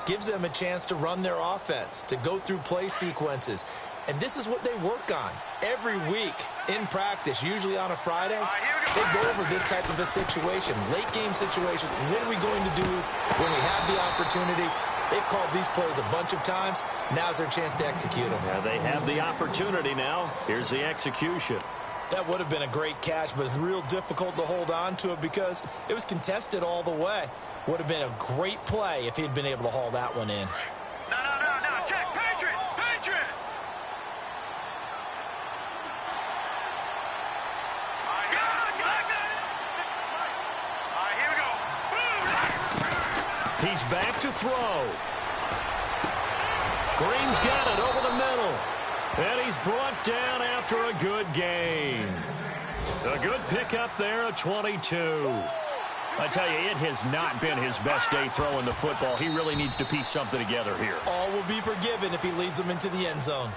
gives them a chance to run their offense, to go through play sequences. And this is what they work on every week in practice, usually on a Friday. They go over this type of a situation, late game situation. What are we going to do when we have the opportunity? They've called these plays a bunch of times. Now's their chance to execute them. Yeah, they have the opportunity now. Here's the execution. That would have been a great catch, but it's real difficult to hold on to it because it was contested all the way. Would have been a great play if he'd been able to haul that one in. No, check, Patriot! He's back to throw. Green's got it over the middle. And he's brought down after a good gain. A good pickup there at 22. I tell you, it has not been his best day throwing the football. He really needs to piece something together here. All will be forgiven if he leads them into the end zone.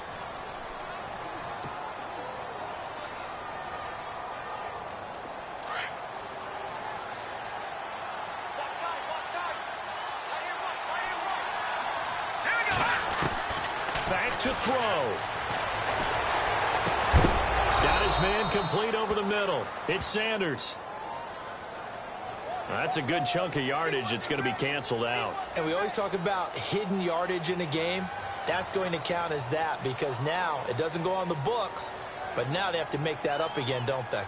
Back to throw. Got his man complete over the middle. It's Sanders. That's a good chunk of yardage. It's going to be canceled out. And we always talk about hidden yardage in a game. That's going to count as that because now it doesn't go on the books, but now they have to make that up again, don't they?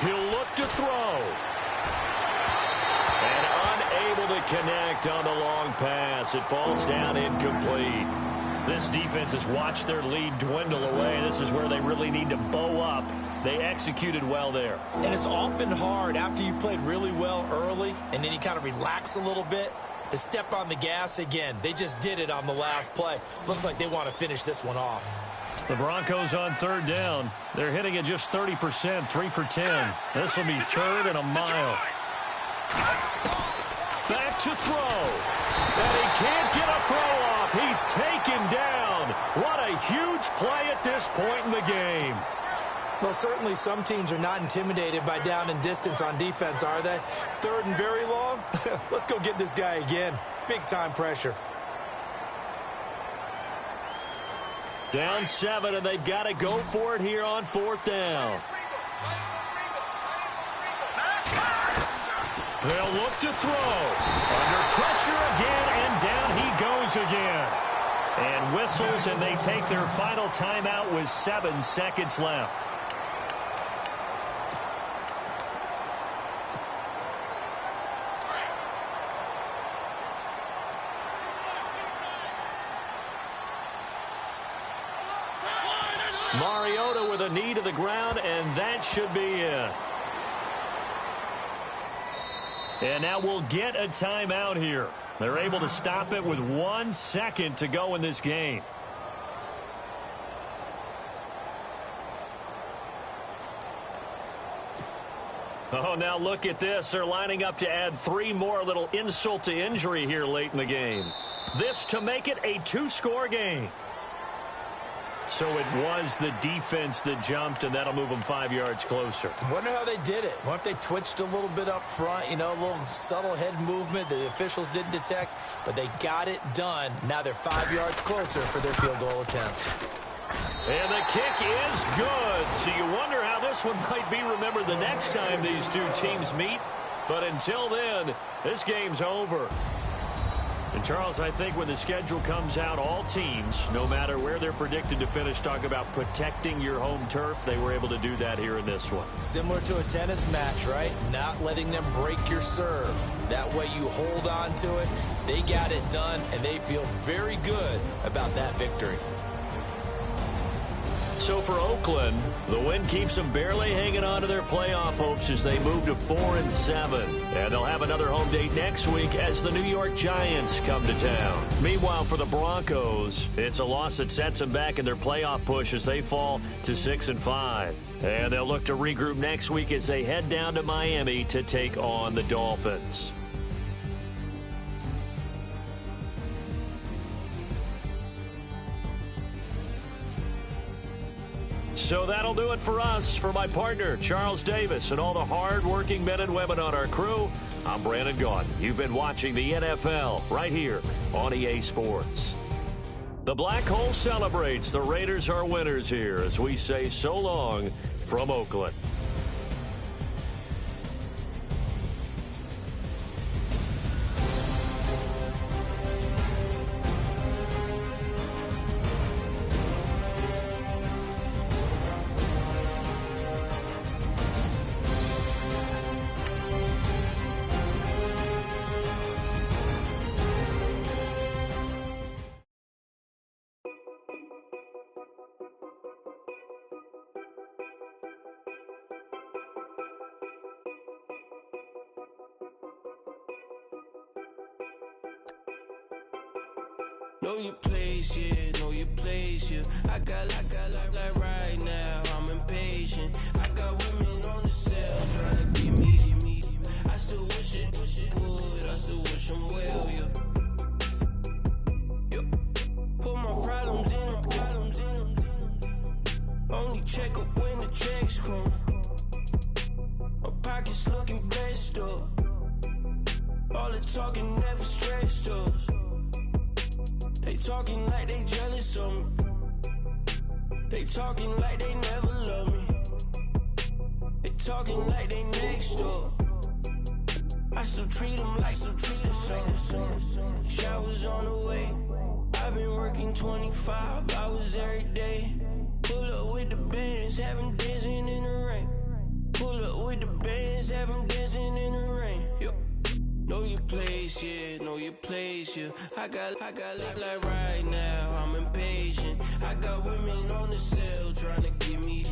He'll look to throw. And unable to connect on the long pass. It falls down incomplete. This defense has watched their lead dwindle away. This is where they really need to bow up. They executed well there. And it's often hard after you've played really well early and then you kind of relax a little bit to step on the gas again. They just did it on the last play. Looks like they want to finish this one off. The Broncos on third down. They're hitting at just 30%, 3 for 10. This will be third and a mile. Back to throw. And he can't get a throw off. He's taken down. What a huge play at this point in the game. Well, certainly some teams are not intimidated by down and distance on defense, are they? Third and very long? Let's go get this guy again. Big-time pressure. Down 7, and they've got to go for it here on 4th down. They'll look to throw. Under pressure again, and down he goes again. And whistles, and they take their final timeout with 7 seconds left. Mariota with a knee to the ground, and that should be it. And now we'll get a timeout here. They're able to stop it with 1 second to go in this game. Oh, now look at this. They're lining up to add 3 more, little insult to injury here late in the game. This to make it a 2-score game. So it was the defense that jumped, and that'll move them 5 yards closer. Wonder how they did it. What if they twitched a little bit up front, you know, a little subtle head movement the officials didn't detect, but they got it done. Now they're 5 yards closer for their field goal attempt. And the kick is good. So you wonder how this one might be remembered the next time these two teams meet. But until then, this game's over. And, Charles, I think when the schedule comes out, all teams, no matter where they're predicted to finish, talk about protecting your home turf. They were able to do that here in this one. Similar to a tennis match, right? Not letting them break your serve. That way you hold on to it. They got it done, and they feel very good about that victory. So for Oakland, the win keeps them barely hanging on to their playoff hopes as they move to 4-7. And they'll have another home date next week as the New York Giants come to town. Meanwhile, for the Broncos, it's a loss that sets them back in their playoff push as they fall to 6-5. And they'll look to regroup next week as they head down to Miami to take on the Dolphins. So that'll do it for us. For my partner, Charles Davis, and all the hard-working men and women on our crew, I'm Brandon Gaudin. You've been watching the NFL right here on EA Sports. The Black Hole celebrates. The Raiders are winners here as we say so long from Oakland. Know your place, yeah, know your place, yeah. I got like right now, I'm impatient. I got women on the cell trying to get me. I still wish it would, I still wish them well, yeah. Put my problems in them. Only check up when the checks come. My pockets looking blessed up. All the talking never stressed us. They talking like they jealous of me. They talking like they never love me. They talking like they next door. I still treat them like something. Showers on the way. I've been working 25 hours every day. Pull up with the bands, have them dancing in the rain. Pull up with the bands, have them dancing in the rain. Yo. Know your place, yeah, know your place, yeah. I got like right now, I'm impatient. I got women on the cell trying to get me.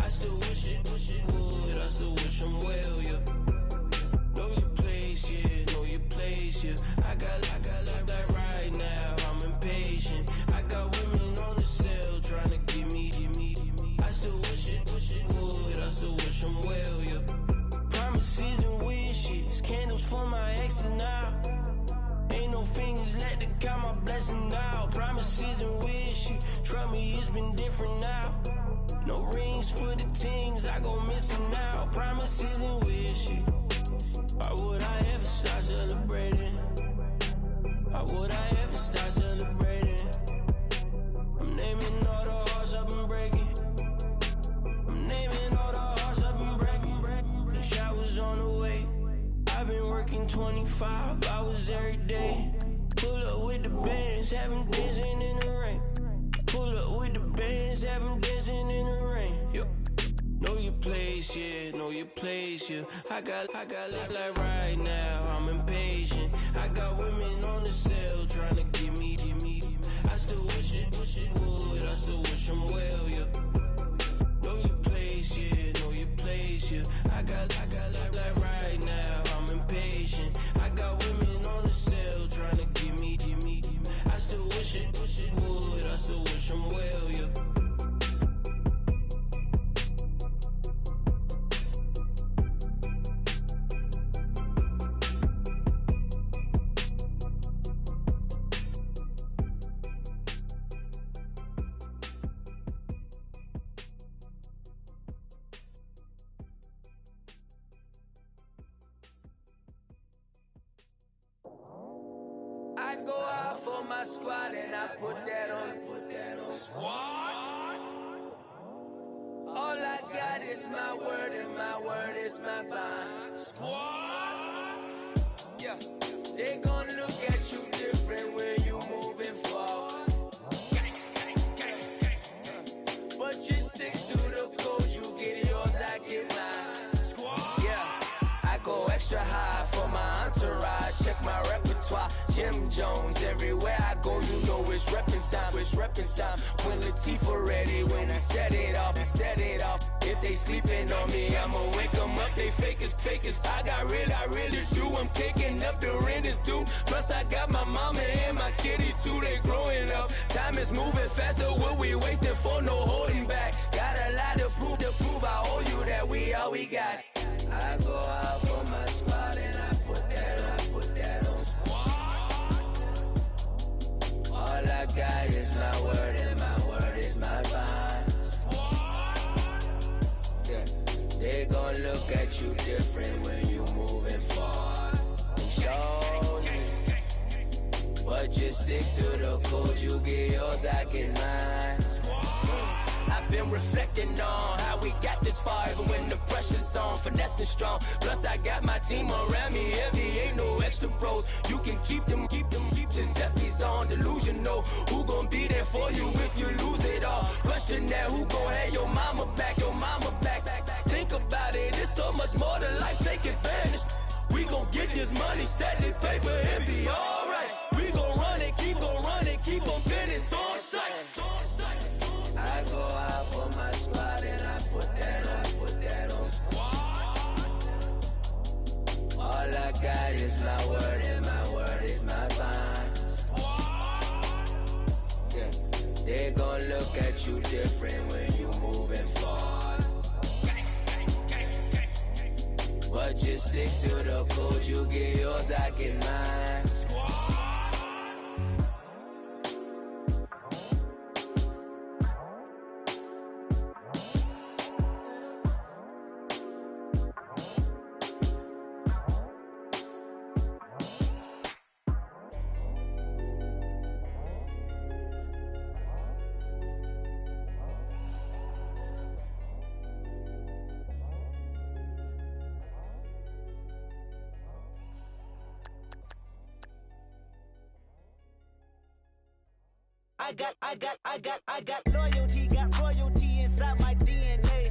I still wish it would, I still wish them well, yeah. Know your place, yeah, know your place, yeah. I got like right now, I'm impatient. I got women on the cell trying to get me. I still wish it would, I still wish them well, yeah. Promises and wishes, candles for my exes, now around me, it's been different now. No rings for the things I go missing now. Promises and wishes. Why would I ever start celebrating? Why would I ever start celebrating? I'm naming all the hearts I've been breaking. I'm naming all the hearts I've been breaking. The shower's on the way. I've been working 25 hours every day. Pull up with the bands, have them dancing in the rain. Pull up with the bands, have them dancing in the rain. Yo. Know your place, yeah, know your place, yeah. I got life like right now, I'm impatient. I got women on the cell trying to give me. I still wish it would, I still wish I'm well, yeah. Know your place, yeah, know your place, yeah. I got life like right now, I'm impatient. I got women on the cell trying to give me. I still wish it would, I still wish I'm well, yeah. I go out for my squad and I put that on. Squad. All I got is my word and my word is my bond. Squad. Yeah, they gon' look at you different when you moving forward. But you stick to the code, you get yours, I get mine. Squad. Yeah, I go extra high for my entourage. Check my repertoire. Jim Jones, everywhere I go, you know it's reppin' time, it's reppin' time. When Latifah ready, when we set it off, we set it off. If they sleeping on me, I'ma wake them up, they fakers. I really do, I'm kicking up, the rent is due. Plus I got my mama and my kiddies too, they growing up. Time is moving faster, what we wasting for, no holding back. Got a lot to prove, I owe you that we all we got. I go out for my squad and I put that on. All I got is my word and my word is my bond. Yeah, they gon' look at you different when you moving forward. Show this, but just stick to the code. You get yours, I get mine. I've been reflecting on how we got this far, even when the pressure's on, finessing strong. Plus I got my team around me heavy, ain't no extra bros. You can keep them. Giuseppe's on delusional. Who gon' be there for you if you lose it all? Question that, who gon' have your mama back? Think about it, it's so much more to life, take advantage. We gon' get this money, stack this paper and be alright. We gon' run it, keep on finish on sight. I go out for my squad and I put that on. Squad. All I got is my word and my word is my bond. Squad. Yeah, they gon' look at you different when you moving forward. But just stick to the code, you get yours, I get mine. Squad. I got loyalty, got royalty inside my DNA.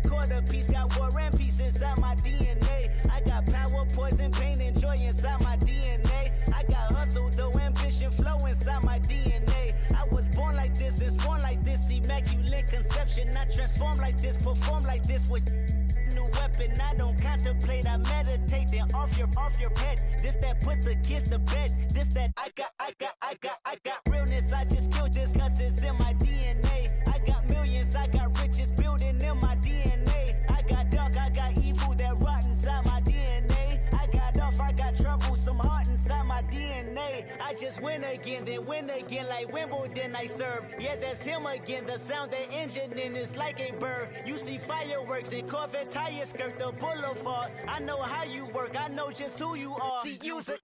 Quarter piece, got war and peace inside my DNA. I got power, poison, pain, and joy inside my DNA. I got hustle, though, ambition, flow inside my DNA. I was born like this and sworn like this, immaculate conception. I transform like this, perform like this with new weapon. I don't contemplate, I meditate, then off your head. This that put the kids to bed. This that I got realness. I just killed this cause it's in my DNA. I got millions, I got riches building in my DNA. I got dark, I got evil that rot inside my DNA. I got off, I got trouble, some heart inside my DNA. I just win again, then win again like Wimbledon I serve. Yeah, that's him again, the sound that engine in is like a bird. You see fireworks and Corvette tires skirt the boulevard. I know how you work, I know just who you are. See, use a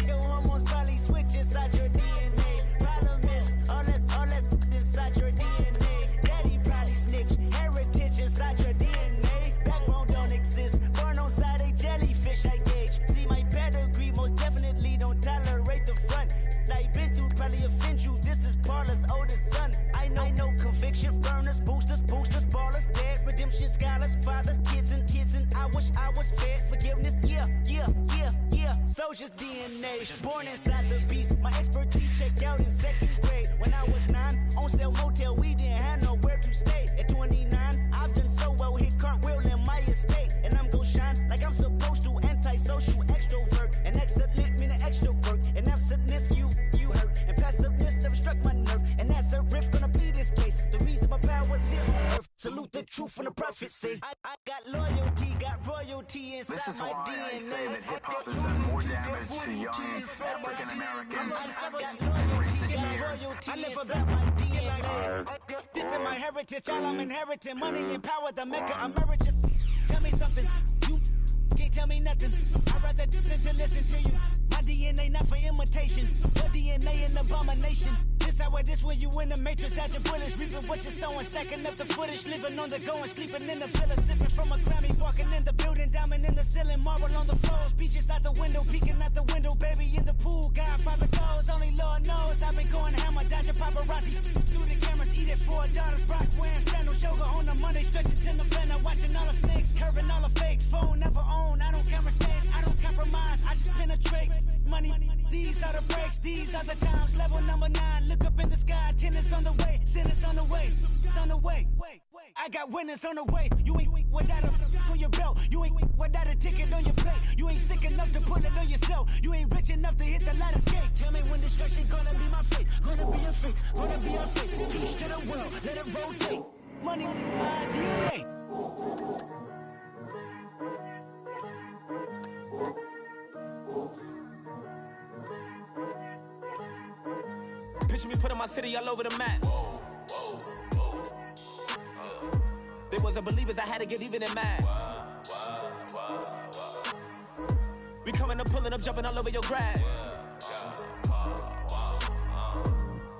your hormones probably switch inside your DNA. Problem is, all that inside your DNA. Daddy probably snitch, heritage inside your DNA. Backbone don't exist, born on side a jellyfish I gauge. See my pedigree, most definitely don't tolerate the front. Like been through probably offend you, this is Paula's oldest son. I know conviction, burners, boosters, ballers, dead, redemption, scholars, fathers, kids and I wish I was fed forgiveness, yeah. Soldier's DNA, born inside the beast. My expertise checked out in second grade. When I was 9, on sale motel, we didn't have nowhere to stay. At 29, I've done so well, hit cartwheel in my estate. And I'm gon' shine like I'm supposed to, antisocial extrovert. And excellent meaning extra work. And absentness, you hurt. And passiveness never struck my nerve. And that's a riff gonna be this case. The reason my power's here on earth. Salute the truth from the prophecy. I got loyalty, got royalty inside this is my why DNA. I say that hip-hop has done more damage to young African Americans in recent years. I live about my DNA. This is my heritage, all I'm inheriting. Money and power, the Mecca emeritus. Tell me something, you can't tell me nothing. I'd rather than to listen to you. My DNA not for imitation, your DNA an abomination. This when you in the matrix, dodging bullets, reaping what you're sowing, stacking up the footage, living on the go and sleeping in the villa, sipping from a Grammy, walking in the building, diamond in the ceiling, marble on the floors, beaches out the window, peeking out the window, baby in the pool, Godfather goes, only Lord knows, I've been going hammer, dodging paparazzi, through the cameras, eat it 4 daughters, Brock wearing sandals, yoga on a Monday, stretching to the fender, watching all the snakes, curving all the fakes, phone never own, I don't conversate, I don't compromise, I just penetrate, money, these are the breaks, these are the times, level number 9, look up in the sky, tennis on the way, sinners on the way, I got winners on the way, you ain't without a on your belt, you ain't without a ticket on your plate, you ain't sick enough to pull it on yourself, you ain't rich enough to hit the ladder skate, tell me when destruction gonna be my fate, gonna be a fate, gonna be a fate, peace to the world, let it rotate, money, my DNA. Picture me putting my city all over the map. They wasn't believers, I had to get even in mad. We coming up, pulling up, jumping all over your grass.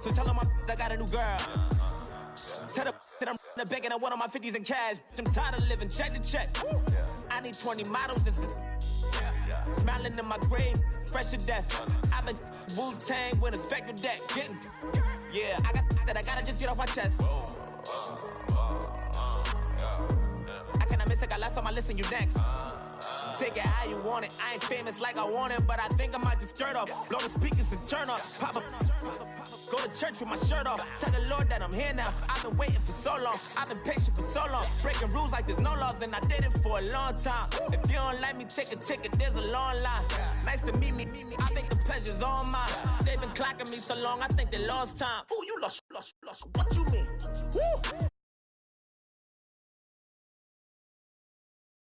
So tell them I got a new girl. Tell them that I'm the bank and I want all my 50s in cash. I'm tired of living check to check. I need 20 models and smiling in my grave, fresh to death. I've been Wu-Tang with a spectral deck. I gotta just get off my chest. I cannot miss it, got last on my list and you next. Take it how you want it, I ain't famous like I want it, but I think I might just skirt off. Blow the speakers and turn up, pop up. Go to church with my shirt off. Tell the Lord that I'm here now. I've been waiting for so long. I've been patient for so long. Breaking rules like there's no laws, and I did it for a long time. If you don't like me, take a ticket. There's a long line. Nice to meet me. I think the pleasure's all mine. They've been clocking me so long, I think they lost time. Ooh, you lost. What you mean? Woo!